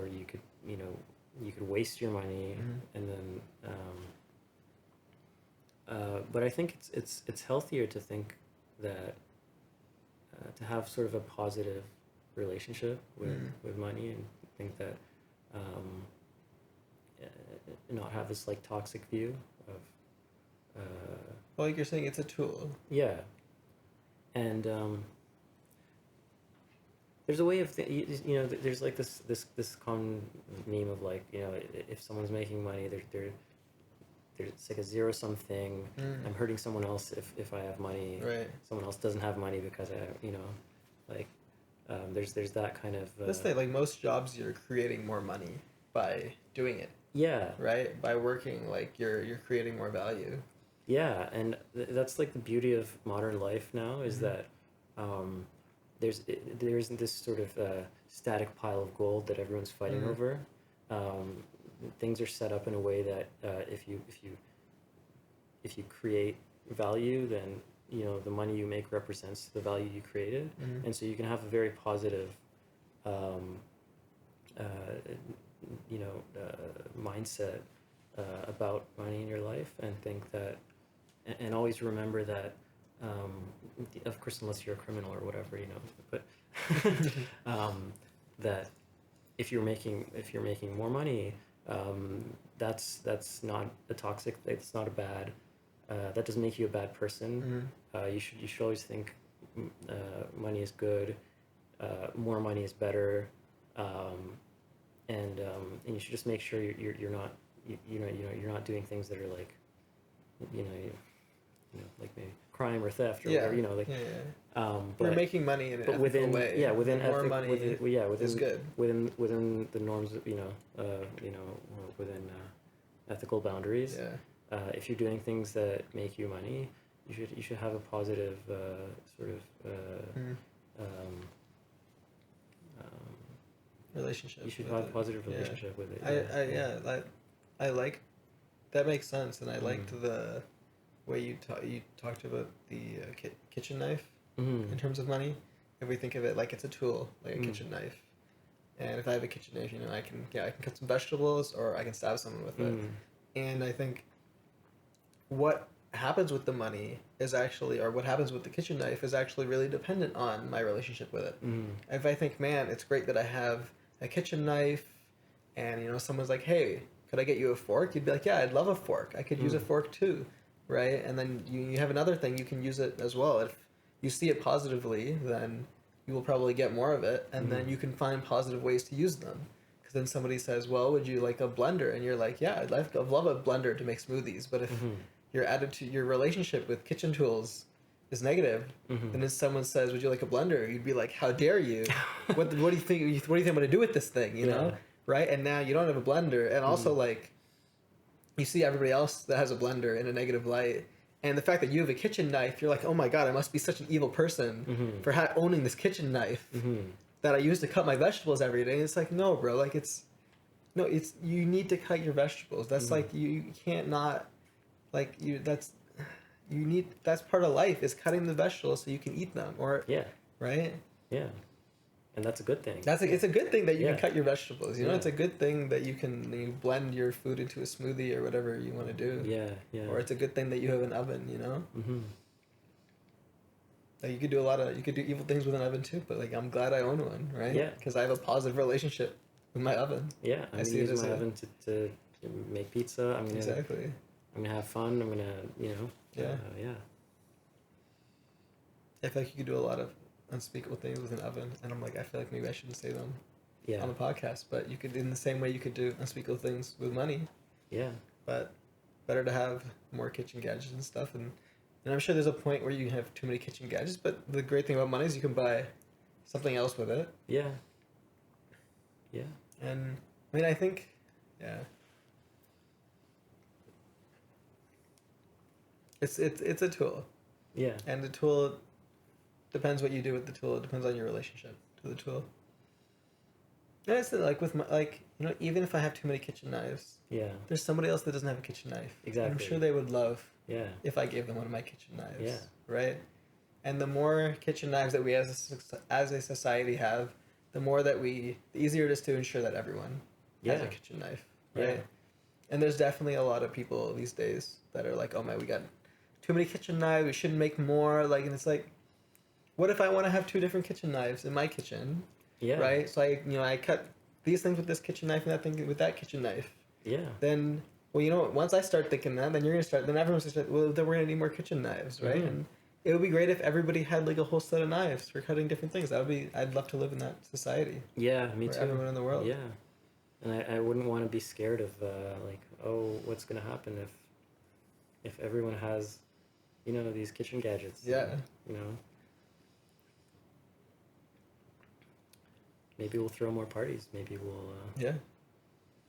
you could, you know, you could waste your money, and then but I think it's healthier to think that to have sort of a positive relationship with money, and think that not have this like toxic view of Well, like you're saying, it's a tool. yeah. And there's a way of you know, there's like this common meme of like, you know, if someone's making money, it's like a zero-sum thing. I'm hurting someone else if I have money. Right. Someone else doesn't have money because I have, you know, like there's that kind of Let's say, like, most jobs, you're creating more money by doing it. yeah. Right. By working, like you're creating more value. Yeah, and that's like the beauty of modern life now is that there isn't this sort of static pile of gold that everyone's fighting over. Things are set up in a way that if you create value, then you know the money you make represents the value you created, and so you can have a very positive you know, mindset about money in your life, and think that, and always remember that, of course, unless you're a criminal or whatever, you know, but that if you're making more money, that's not a toxic, it's not a bad that doesn't make you a bad person. You should always think money is good, more money is better, and you should just make sure you're not you're not doing things that are like like maybe crime or theft or whatever, like but you're making money in an ethical way. Within more money is good within the norms of within ethical boundaries. If you're doing things that make you money, you should have a positive sort of relationship. You should have a positive relationship with it. I like that. Makes sense, and I liked the way you talked about the kitchen knife in terms of money. If we think of it like it's a tool, like a kitchen knife, and if I have a kitchen knife, I can cut some vegetables or I can stab someone with it. And I think what happens with the money is actually, or what happens with the kitchen knife is actually really dependent on my relationship with it. If I think, man, it's great that I have a kitchen knife, and someone's like, hey, could I get you a fork? You'd be like, yeah, I'd love a fork. I could use a fork too, right? And then you have another thing, you can use it as well. If you see it positively, then you will probably get more of it, and then you can find positive ways to use them. Because then somebody says, well, would you like a blender? And you're like, yeah, I'd love a blender to make smoothies. But if your attitude, your relationship with kitchen tools is negative, then if someone says, would you like a blender? You'd be like, how dare you? What do you think I'm going to do with this thing, you know? Right? And now you don't have a blender. And also, like, you see everybody else that has a blender in a negative light. And the fact that you have a kitchen knife, you're like, oh my God, I must be such an evil person for owning this kitchen knife that I use to cut my vegetables every day. And it's like, no, bro, like you need to cut your vegetables. That's like, you can't not, like, that's part of life, is cutting the vegetables so you can eat them, or, right? Yeah. And that's a good thing. It's a good thing that you can cut your vegetables. It's a good thing that you can blend your food into a smoothie or whatever you want to do. Yeah. Or it's a good thing that you have an oven. Like you could do evil things with an oven too. But like, I'm glad I own one, right? Yeah. Because I have a positive relationship with my oven. Yeah, I'm gonna use my oven to make pizza. I'm gonna have fun. I'm gonna yeah. I feel like you could do a lot of unspeakable things with an oven, and I'm like, I feel like maybe I shouldn't say them on the podcast, but you could, in the same way you could do unspeakable things with money. But better to have more kitchen gadgets and stuff, and I'm sure there's a point where you have too many kitchen gadgets, but the great thing about money is you can buy something else with it. And I mean, I think it's a tool. And the tool depends what you do with the tool. It depends on your relationship to the tool. And it's like with even if I have too many kitchen knives, there's somebody else that doesn't have a kitchen knife. Exactly. I'm sure they would love if I gave them one of my kitchen knives. Right? And the more kitchen knives that we as a society have, the easier it is to ensure that everyone has a kitchen knife. Right? And there's definitely a lot of people these days that are like, oh man, we got too many kitchen knives, we shouldn't make more. Like, and it's like, what if I want to have 2 different kitchen knives in my kitchen? Right? So I cut these things with this kitchen knife and that thing with that kitchen knife. Then, well, once I start thinking that, then everyone's going to start, well, then we're going to need more kitchen knives, right? And it would be great if everybody had like a whole set of knives for cutting different things. I'd love to live in that society. Yeah, me too. Everyone in the world. Yeah. And I wouldn't want to be scared of what's going to happen if everyone has, these kitchen gadgets. Maybe we'll throw more parties. Maybe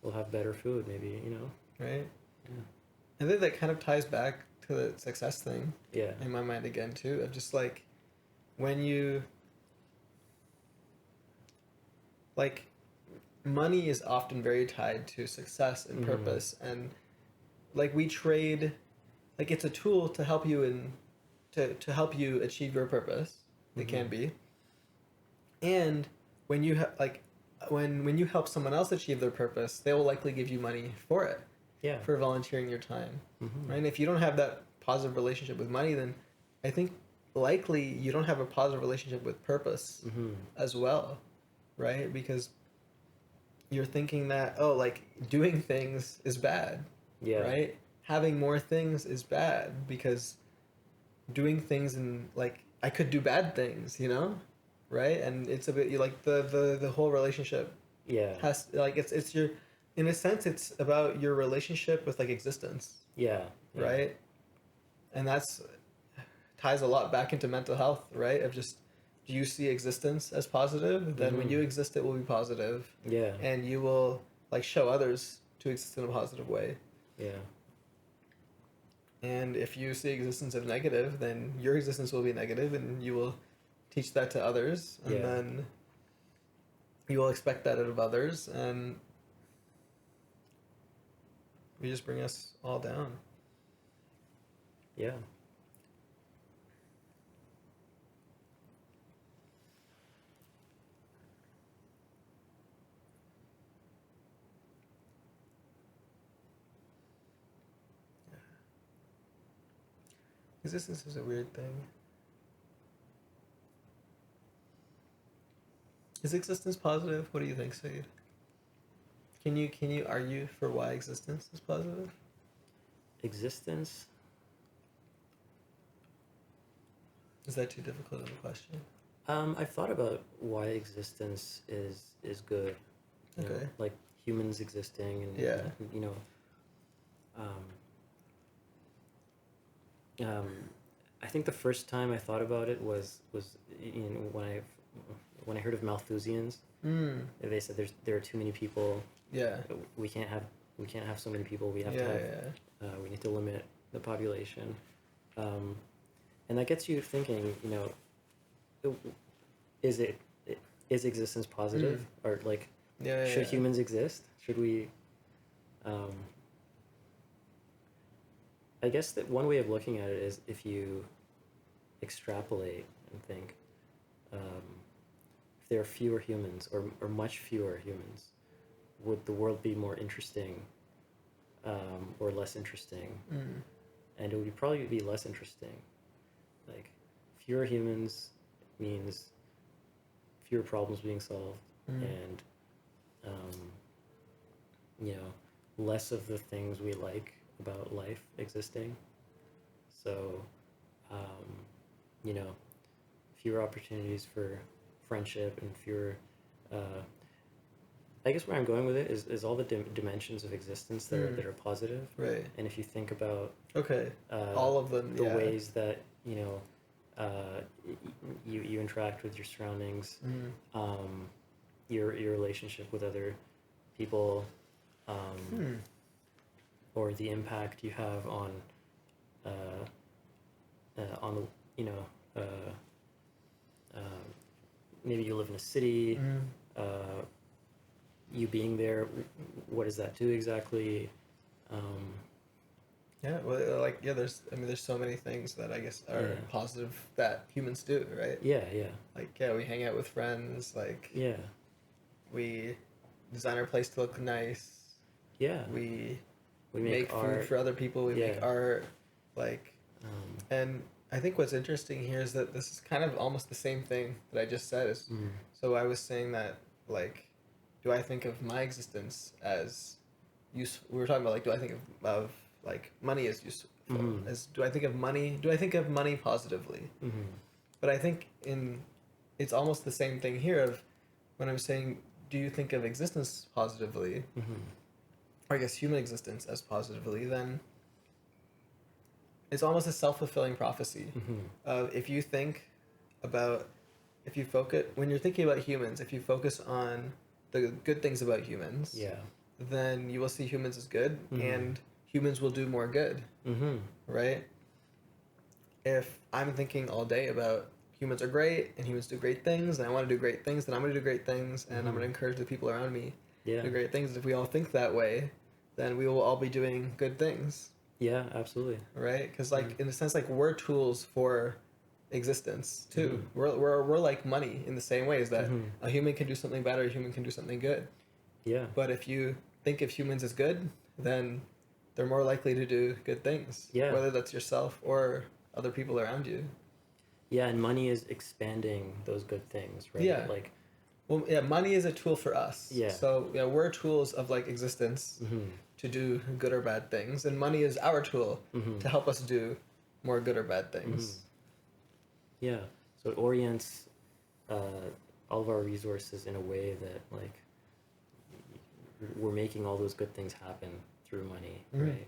we'll have better food. Maybe Right. I think that kind of ties back to the success thing. In my mind again too, of just like when you like money is often very tied to success and purpose, and like we trade, like it's a tool to help you to help you achieve your purpose. It can be. And when you when you help someone else achieve their purpose, they will likely give you money for it. For volunteering your time. Right? And if you don't have that positive relationship with money, then I think likely you don't have a positive relationship with purpose as well. Right? Because you're thinking that, like doing things is bad. Right? having more things is bad, because doing things in like I could do bad things, you know, right? And it's a bit like the whole relationship Yeah. has like it's your, in a sense it's about your relationship with like existence, Yeah. Yeah. right? And that's ties a lot back into mental health, right? Of just, do you see existence as positive? Then when you exist, it will be positive, Yeah. and you will like show others to exist in a positive way. Yeah. And if you see existence as negative, then your existence will be negative, and you will teach that to others, and Yeah. then you will expect that out of others, and we just bring us all down. Yeah. Existence is a weird thing. Is existence positive? What do you think, Saeed? Can you argue for why existence is positive? Existence. Is that too difficult of a question? I've thought about why existence is good. You know, Okay. like humans existing, and Yeah. you know, I think the first time I thought about it was you know, when I heard of Malthusians. They said there are too many people. Yeah. We can't have so many people. We have Yeah, to have. yeah. We need to limit the population, and that gets you thinking. You know, is existence positive, or like Yeah, should humans exist? Should we? I guess that one way of looking at it is if you extrapolate and think, if there are fewer humans, or much fewer humans, would the world be more interesting, or less interesting? And it would probably be less interesting. Like, fewer humans means fewer problems being solved, and you know, less of the things we like about life existing. So, you know, fewer opportunities for friendship, and fewer. I guess where I'm going with it is all the dimensions of existence that are positive. Right. And if you think about Okay. All of them. the Yeah. ways that you know you interact with your surroundings, your relationship with other people, or the impact you have on the, you know, maybe you live in a city, you being there, what does that do exactly? Yeah, well, like, yeah, there's so many things that I guess are positive that humans do, right? Yeah, yeah. Like, yeah, we hang out with friends, like, Yeah. we design our place to look nice. Yeah. We make food art for other people, we make art, like, and I think what's interesting here is that this is kind of almost the same thing that I just said. So I was saying that, like, do I think of my existence as useful? We were talking about, like, do I think of like money as useful? As do I think of money positively? But I think it's almost the same thing here of when I'm saying, do you think of existence positively? Or I guess human existence as positively, then it's almost a self-fulfilling prophecy. If you focus, when you're thinking about humans, if you focus on the good things about humans, then you will see humans as good, and humans will do more good, right? If I'm thinking all day about humans are great and humans do great things, and I want to do great things, then I'm going to do great things, and I'm going to encourage the people around me to do great things. If we all think that way, then we will all be doing good things. Yeah, absolutely. Right? Because, like, in a sense, like, we're tools for existence too. We're like money in the same way as that a human can do something bad or a human can do something good. Yeah. But if you think of humans as good, then they're more likely to do good things. Yeah. Whether that's yourself or other people around you. Yeah, and money is expanding those good things, right? Yeah. Like, well, yeah, money is a tool for us. Yeah. So, yeah, we're tools of, like, existence to do good or bad things, and money is our tool to help us do more good or bad things. Yeah, so it orients all of our resources in a way that like we're making all those good things happen through money, right?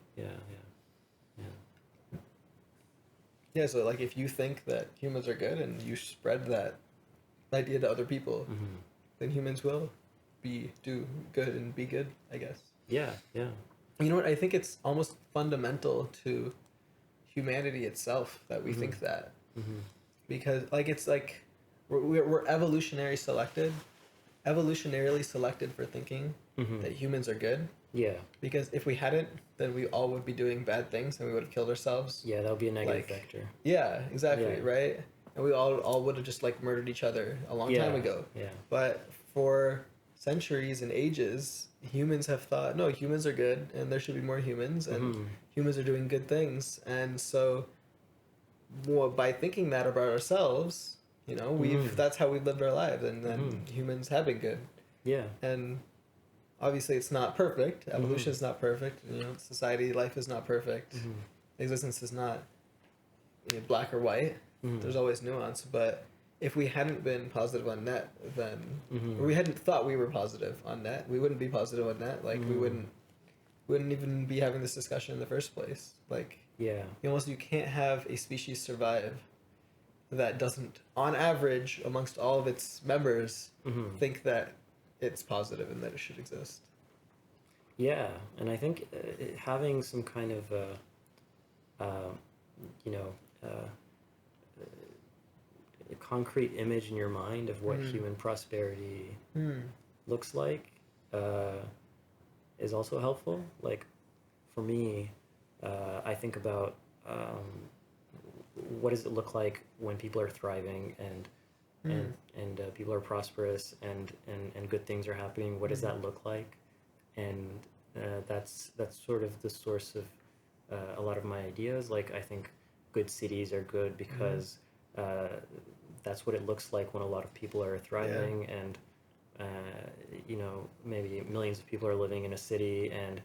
Yeah, so like if you think that humans are good and you spread that idea to other people, then humans will do good and be good, I guess. Yeah. You know what? I think it's almost fundamental to humanity itself that we think that. Because like it's like we're evolutionarily selected for thinking that humans are good. Yeah. Because if we hadn't, then we all would be doing bad things and we would have killed ourselves. Yeah, that would be a negative vector. Yeah, exactly, right? And we all would have just like murdered each other a long time ago. Yeah. But for centuries and ages, humans have thought, no, humans are good and there should be more humans and humans are doing good things. And so by thinking that about ourselves, you know, that's how we've lived our lives, and then humans have been good. Yeah. And obviously it's not perfect. Evolution is not perfect. You know, society, life is not perfect. Existence is not black or white. There's always nuance. But if we hadn't been positive on net, then or we hadn't thought we were positive on net, we wouldn't be positive on net. Like we wouldn't even be having this discussion in the first place. Like you can't have a species survive that doesn't, on average, amongst all of its members, think that it's positive and that it should exist. Yeah, and I think having some kind of a concrete image in your mind of what human prosperity looks like is also helpful. Like for me, I think about what does it look like when people are thriving and people are prosperous and good things are happening. What does that look like? And that's sort of the source of a lot of my ideas. Like I think good cities are good because that's what it looks like when a lot of people are thriving and maybe millions of people are living in a city and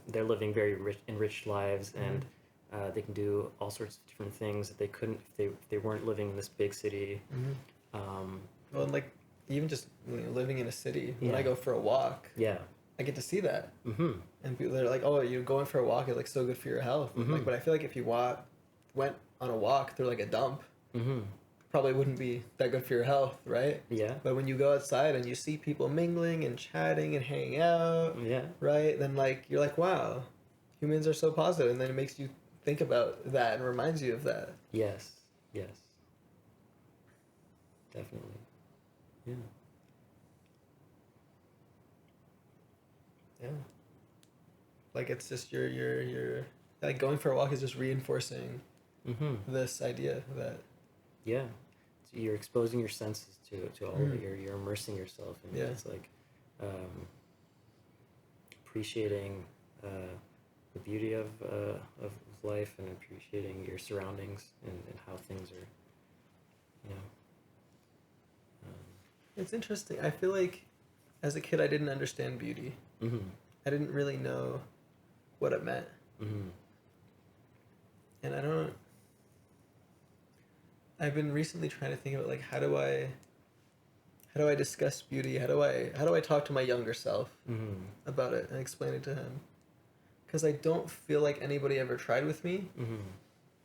they're living very enriched lives and they can do all sorts of different things that they couldn't if they weren't living in this big city. Well, and like even just living in a city, when I go for a walk, I get to see that. And people are like, "Oh, you're going for a walk is like so good for your health." Like, but I feel like if you went on a walk through like a dump, probably wouldn't be that good for your health, right? Yeah. But when you go outside and you see people mingling and chatting and hanging out, right? Then like you're like, wow, humans are so positive, and then it makes you think about that and reminds you of that. Yes. Definitely. Yeah. Like it's just you're like going for a walk is just reinforcing this idea that so you're exposing your senses to all of it. You're immersing yourself in it. It's like appreciating the beauty of life and appreciating your surroundings and how things are, it's interesting. I feel like as a kid I didn't understand beauty. I didn't really know what it meant. And I've been recently trying to think about like how do I discuss beauty? How do I talk to my younger self about it and explain it to him? Because I don't feel like anybody ever tried with me.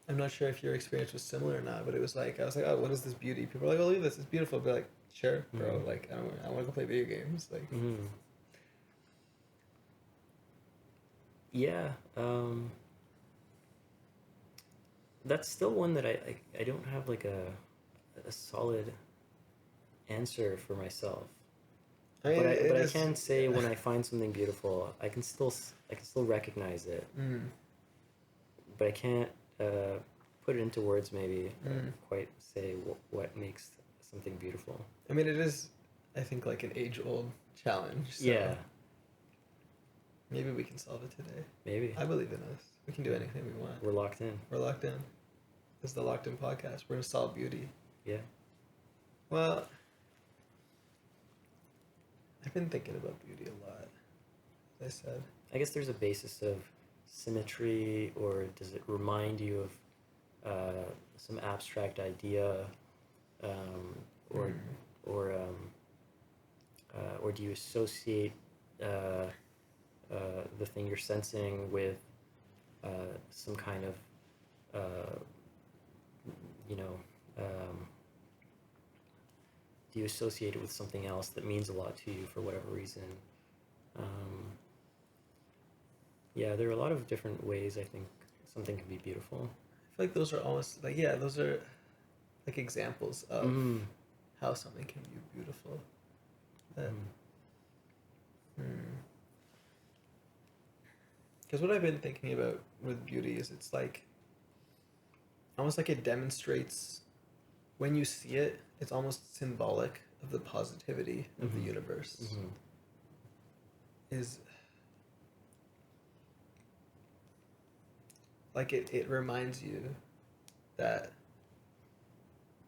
I'm not sure if your experience was similar or not, but it was like I was like, oh, what is this beauty? People are like, oh, look at this, it's beautiful. I'd be like, sure, bro. Like I want to go play video games. Like. Yeah, that's still one that I don't have like a solid answer for myself. I mean, but I can say when I find something beautiful, I can still recognize it. But I can't put it into words. Maybe quite say what makes something beautiful. I mean, it is, I think, like an age-old challenge. So. Yeah. Maybe we can solve it today. Maybe. I believe in us. We can do anything we want. We're locked in. This is the Locked In Podcast. We're going to solve beauty. Yeah. Well, I I've been thinking about beauty a lot, as I said. I guess there's a basis of symmetry, or does it remind you of some abstract idea, or Mm. or or do you associate the thing you're sensing with some kind of you know do you associate it with something else that means a lot to you for whatever reason? Yeah, there are a lot of different ways I think something can be beautiful. I feel like those are almost like, yeah, those are like examples of how something can be beautiful. Because what I've been thinking about with beauty is it's like almost like it demonstrates, when you see it, it's almost symbolic of the positivity of the universe. Is like it reminds you that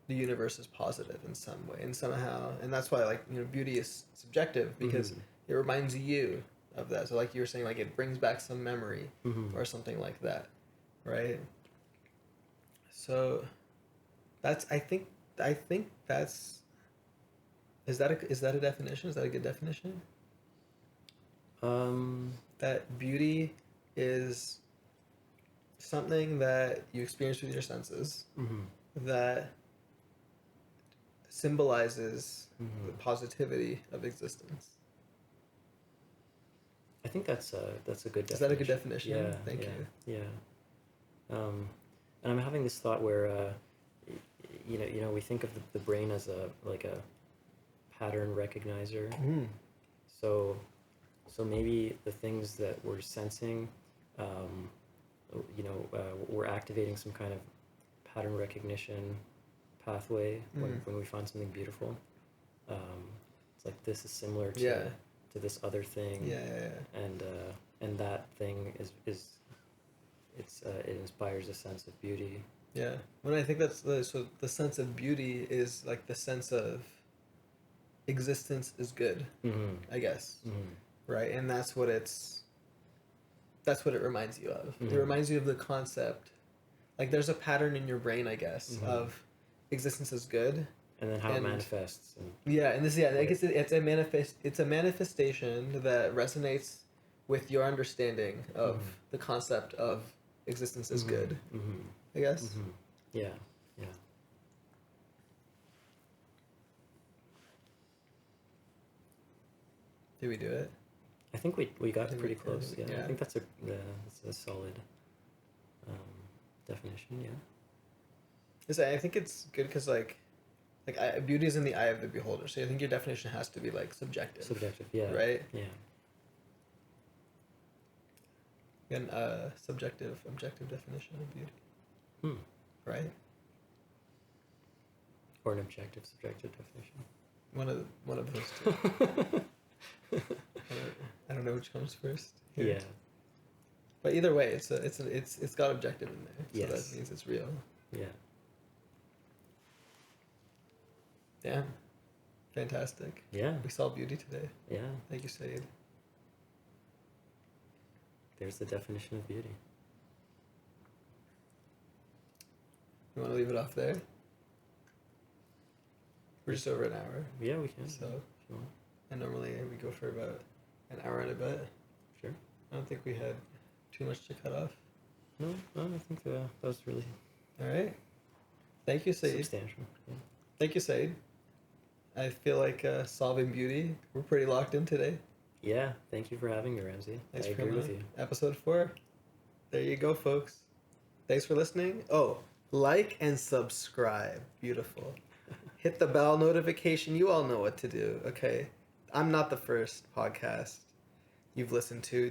the universe is positive in some way and somehow, and that's why, like, you know, beauty is subjective, because it reminds you of that. So like you were saying, like it brings back some memory or something like that, right? So that's I think that's is that a definition? Is that a good definition? That beauty is something that you experience with your senses that symbolizes the positivity of existence. I think that's a good definition. Is that a good definition? Yeah. Thank you. Yeah. And I'm having this thought where, you know, we think of the brain as a pattern recognizer. So maybe the things that we're sensing, we're activating some kind of pattern recognition pathway when we find something beautiful. It's like, this is similar to this other thing. And that thing it inspires a sense of beauty. Yeah. When I think so the sense of beauty is like the sense of existence is good, I guess. Right? And that's what it reminds you of. It reminds you of the concept. Like, there's a pattern in your brain, I guess, of existence is good. And then how it manifests. I guess it's a manifestation that resonates with your understanding of the concept of existence is good. I guess. Yeah. Did we do it? I think we got pretty close. Yeah. I think that's a solid definition. Yeah. I think it's good because beauty is in the eye of the beholder. So I think your definition has to be like subjective. Subjective. Yeah. Right. Yeah. And subjective, objective definition of beauty. Right. Or an objective, subjective definition. One of those two. I don't know which comes first. Here. Yeah. But either way, it's got objective in there. So Yes. that means it's real. Yeah. Damn. Fantastic. Yeah. We saw beauty today. Yeah. Thank you, Saeid. There's the definition of beauty. You want to leave it off there? We're just over an hour. Yeah, we can. So, if you want. and normally we go for about an hour and a bit. Sure. I don't think we had too much to cut off. No, I think that was really All right. Thank you, Saeid. substantial. Yeah. Thank you, Saeid. I feel like solving beauty, we're pretty locked in today. Yeah, thank you for having me, Ramsey. Thanks I for agree coming with on. you. Episode 4. There you go, folks. Thanks for listening. Oh, like and subscribe. Beautiful. Hit the bell notification. You all know what to do, okay? I'm not the first podcast you've listened to.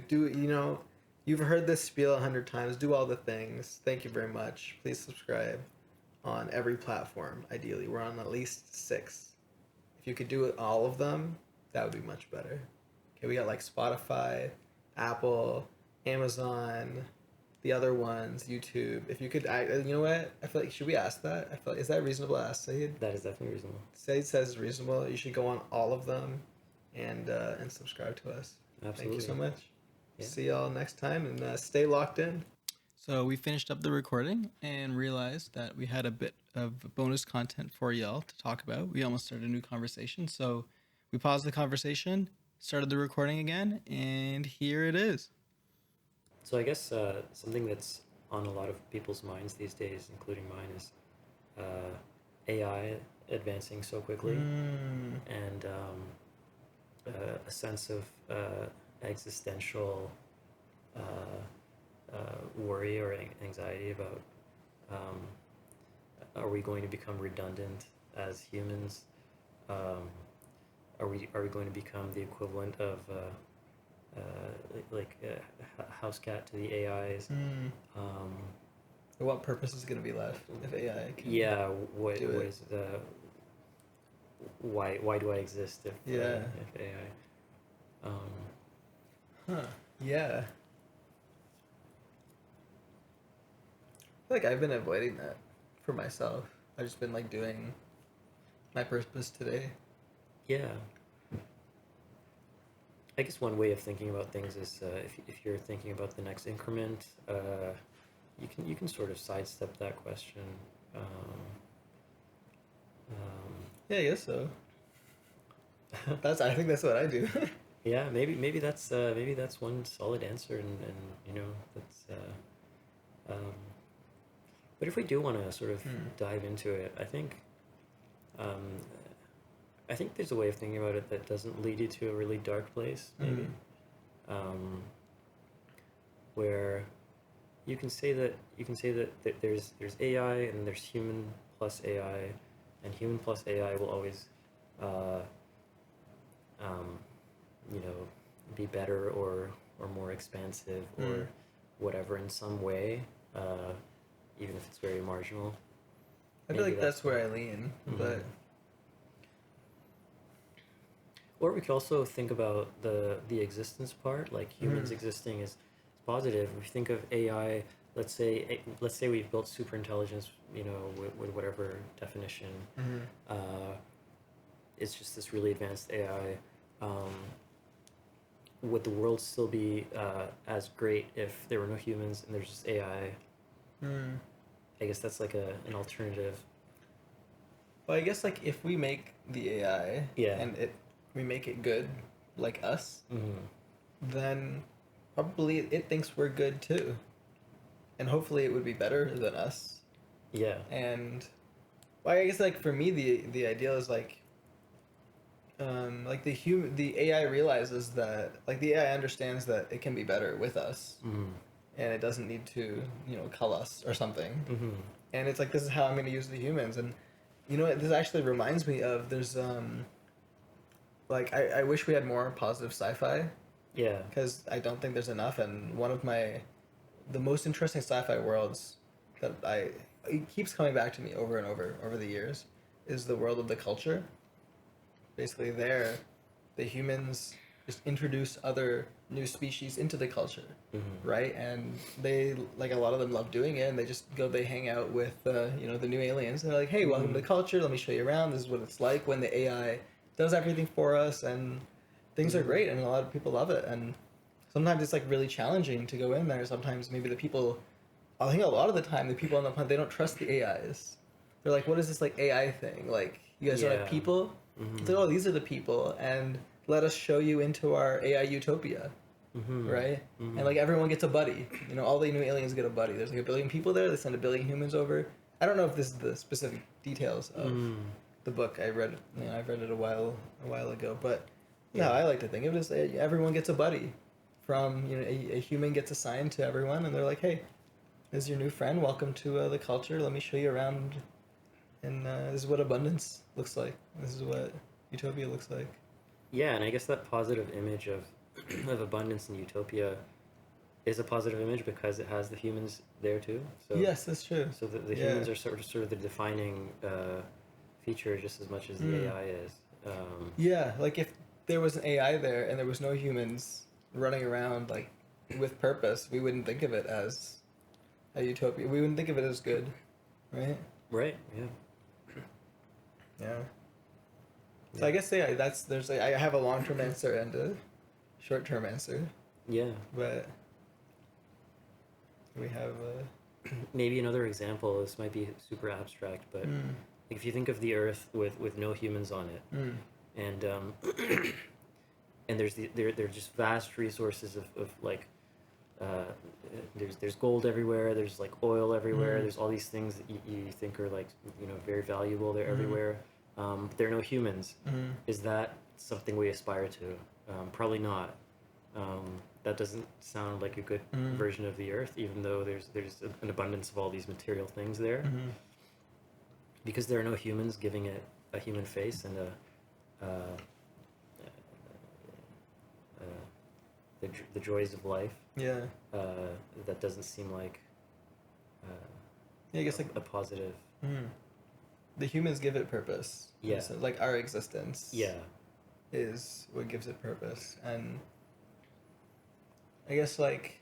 You've heard this spiel 100 times. Do all the things. Thank you very much. Please subscribe on every platform, ideally. We're on at least 6. If you could do it all of them, that would be much better. Okay, we got like Spotify, Apple, Amazon, the other ones, YouTube. If you could, you know what? I feel like, should we ask that? I feel like, is that reasonable to ask, Saeid? That is definitely reasonable. Saeid says it's reasonable. You should go on all of them and subscribe to us. Absolutely. Thank you so much. Yeah. See y'all next time, and stay locked in. So we finished up the recording and realized that we had a bit of bonus content for y'all to talk about. We almost started a new conversation, so we paused the conversation, started the recording again, and here it is. So I guess something that's on a lot of people's minds these days, including mine, is AI advancing so quickly, and a sense of existential worry or anxiety about are we going to become redundant as humans? Are we going to become the equivalent of like a house cat to the AIs? What purpose is going to be left if AI can what do it? is the why do I exist if AI Yeah. I feel like I've been avoiding that for myself. I've just been like doing my purpose today. Yeah. I guess one way of thinking about things is if you're thinking about the next increment, you can sort of sidestep that question. Yeah, I guess so. I think that's what I do. Yeah, maybe that's one solid answer, and you know that's. But if we do want to sort of dive into it, I think there's a way of thinking about it that doesn't lead you to a really dark place, maybe, where you can say that there's AI and there's human plus AI, and human plus AI will always, you know, be better or more expansive or whatever in some way, even if it's very marginal. I feel like that's where I lean, but. Or we could also think about the existence part, like humans existing is positive. If we think of AI, let's say we've built super intelligence, you know, with whatever definition. It's just this really advanced AI. Would the world still be as great if there were no humans and there's just AI? I guess that's like an alternative. Well, I guess like if we make the AI and we make it good like us, then probably it thinks we're good too. And hopefully it would be better than us. Yeah. And well, I guess like for me the ideal is like the AI realizes that like the AI understands that it can be better with us. And it doesn't need to, you know, cull us or something. And it's like, this is how I'm going to use the humans. And you know what, this actually reminds me of there's like I wish we had more positive sci-fi. Yeah. Because I don't think there's enough. And one of the most interesting sci-fi worlds that it keeps coming back to me over and over the years is the world of the culture. Basically there, the humans just introduce other new species into the culture, right? And they, like, a lot of them love doing it, and they hang out with, you know, the new aliens. And they're like, hey, welcome to the culture, let me show you around, this is what it's like when the AI does everything for us, and things are great, and a lot of people love it. And sometimes it's, like, really challenging to go in there. Sometimes maybe I think a lot of the time, the people on the planet, they don't trust the AIs. They're like, what is this, like, AI thing? Like, you guys are, like, people? It's like, oh, these are the people, and let us show you into our AI utopia, right? And like everyone gets a buddy. You know, all the new aliens get a buddy. There's like 1 billion people there. They send 1 billion humans over. I don't know if this is the specific details of the book. I read it a while ago, but yeah, I like to think of it as everyone gets a buddy. From, you know, a human gets assigned to everyone, and they're like, hey, this is your new friend. Welcome to the culture. Let me show you around. And this is what abundance looks like. This is what utopia looks like. Yeah, and I guess that positive image of abundance and utopia is a positive image because it has the humans there too. So yes, that's true. So the humans are sort of the defining feature just as much as the AI is. Yeah, like if there was an AI there and there was no humans running around like with purpose, we wouldn't think of it as a utopia. We wouldn't think of it as good, right? Right. Yeah. Yeah. So I guess I have a long-term answer and a short-term answer, Yeah. but we have Maybe another example, this might be super abstract, but if you think of the Earth with no humans on it, and and there are just vast resources of like there's gold everywhere, there's like oil everywhere, there's all these things that you think are like, you know, very valuable, they're everywhere, but there are no humans. Is that something we aspire to? Probably not. That doesn't sound like a good version of the Earth, even though there's an abundance of all these material things there. Because there are no humans giving it a human face and the joys of life. yeah. That doesn't seem like Yeah, I guess like a positive. the humans give it purpose. Yeah. So, like our existence. Yeah. Is what gives it purpose, and I guess like,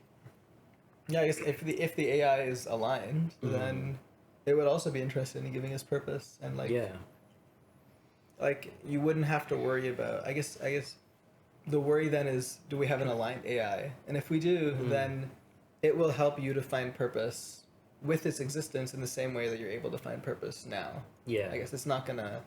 yeah, I guess if the AI is aligned, then it would also be interested in giving us purpose, and like, Yeah. like you wouldn't have to worry about. I guess the worry then is, do we have an aligned AI? And if we do, then it will help you to find purpose with its existence in the same way that you're able to find purpose now. Yeah. I guess it's not gonna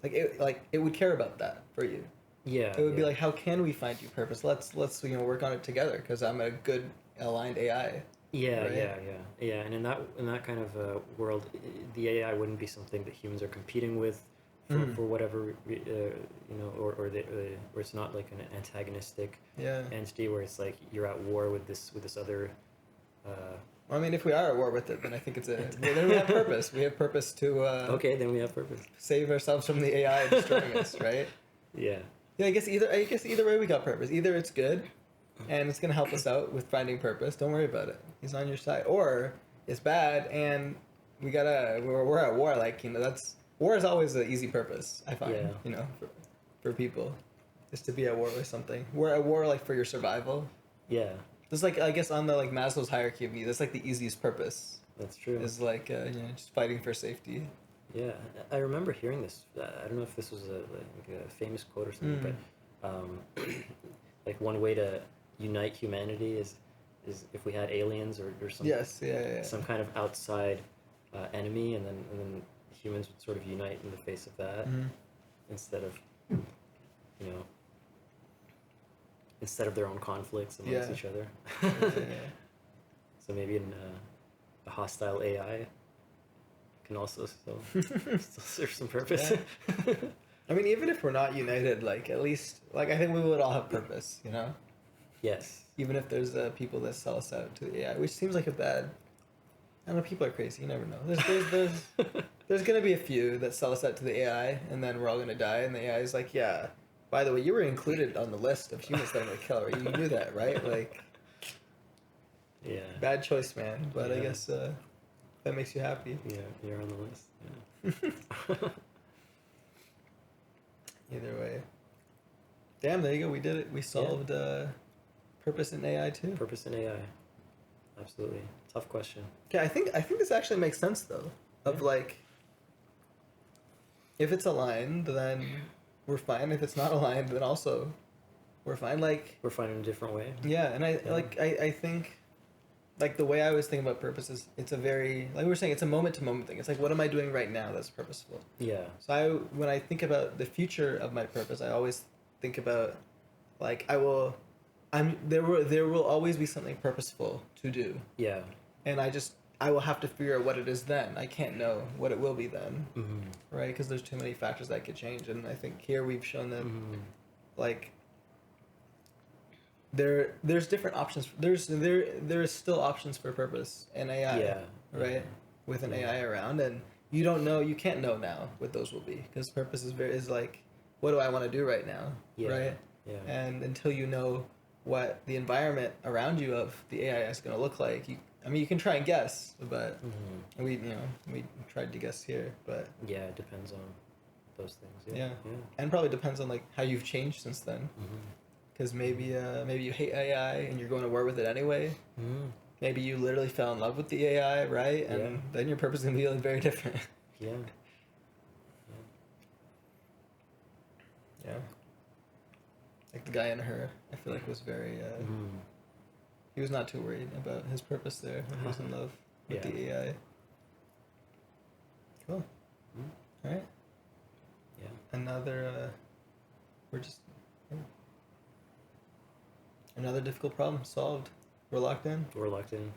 it would care about that for you. Yeah. It would be like, how can we find you purpose? Let's work on it together because I'm a good aligned AI. Yeah, right? yeah. And in that kind of world, the AI wouldn't be something that humans are competing with for whatever or it's not like an antagonistic entity where it's like you're at war with this other. I mean, if we are at war with it, then I think then we have purpose. We have purpose to. Okay, then we have purpose. Save ourselves from the AI destroying us, right? Yeah. Yeah, I guess either way we got purpose. Either it's good, and it's gonna help us out with finding purpose. Don't worry about it. He's on your side. Or it's bad, and we're at war. Like, you know, war is always an easy purpose. I find. Yeah. You know, for people, is to be at war with something. We're at war like for your survival. Yeah. It's like, I guess, on the like Maslow's hierarchy of needs, that's like the easiest purpose. That's true. Is like just fighting for safety. Yeah, I remember hearing this. I don't know if this was a famous quote or something, but like one way to unite humanity is if we had aliens or some some kind of outside enemy, and then humans would sort of unite in the face of that instead of instead of their own conflicts amongst each other. So maybe a hostile AI can also still serve some purpose. Yeah. I mean, even if we're not united, like at least, like I think we would all have purpose, you know? Yes. Even if there's people that sell us out to the AI, which seems like a bad. I don't know. People are crazy. You never know. There's gonna be a few that sell us out to the AI, and then we're all gonna die, and the AI is like, yeah. By the way, you were included on the list of humans that I'm gonna kill. Right? You knew that, right? Like. Yeah. Bad choice, man. But I guess that makes you happy. Yeah, you're on the list. Yeah. Either way. Damn, there you go. We did it. We solved purpose in AI too. Purpose in AI. Absolutely. Tough question. Okay, I think this actually makes sense though. Of like, if it's aligned, then we're fine. If it's not aligned, then also we're fine. Like, we're fine in a different way. Yeah, and I think, like, the way I was thinking about purpose is it's a very, like we were saying, it's a moment to moment thing. It's like, what am I doing right now that's purposeful? Yeah. So when I think about the future of my purpose, I always think about, like, there will always be something purposeful to do. Yeah. And I will have to figure out what it is then. I can't know what it will be then, right? Because there's too many factors that could change. And I think here we've shown that, like, there's different options. There is still options for purpose in AI, right? With an AI around, and you can't know now what those will be, because purpose is like, what do I want to do right now, right? Yeah. And until you know what the environment around you of the AI is going to look like, you can try and guess, but we tried to guess here, but yeah, it depends on those things. Yeah. And probably depends on like how you've changed since then. Because maybe you hate AI and you're going to war with it anyway. Maybe you literally fell in love with the AI, right? And then your purpose is going to be very different. Yeah. Yeah. Like the guy in Her, I feel like was very. He was not too worried about his purpose there when he was in love with the AI. Cool. All right. Yeah. Another. We're just. Another difficult problem solved. We're locked in. We're locked in.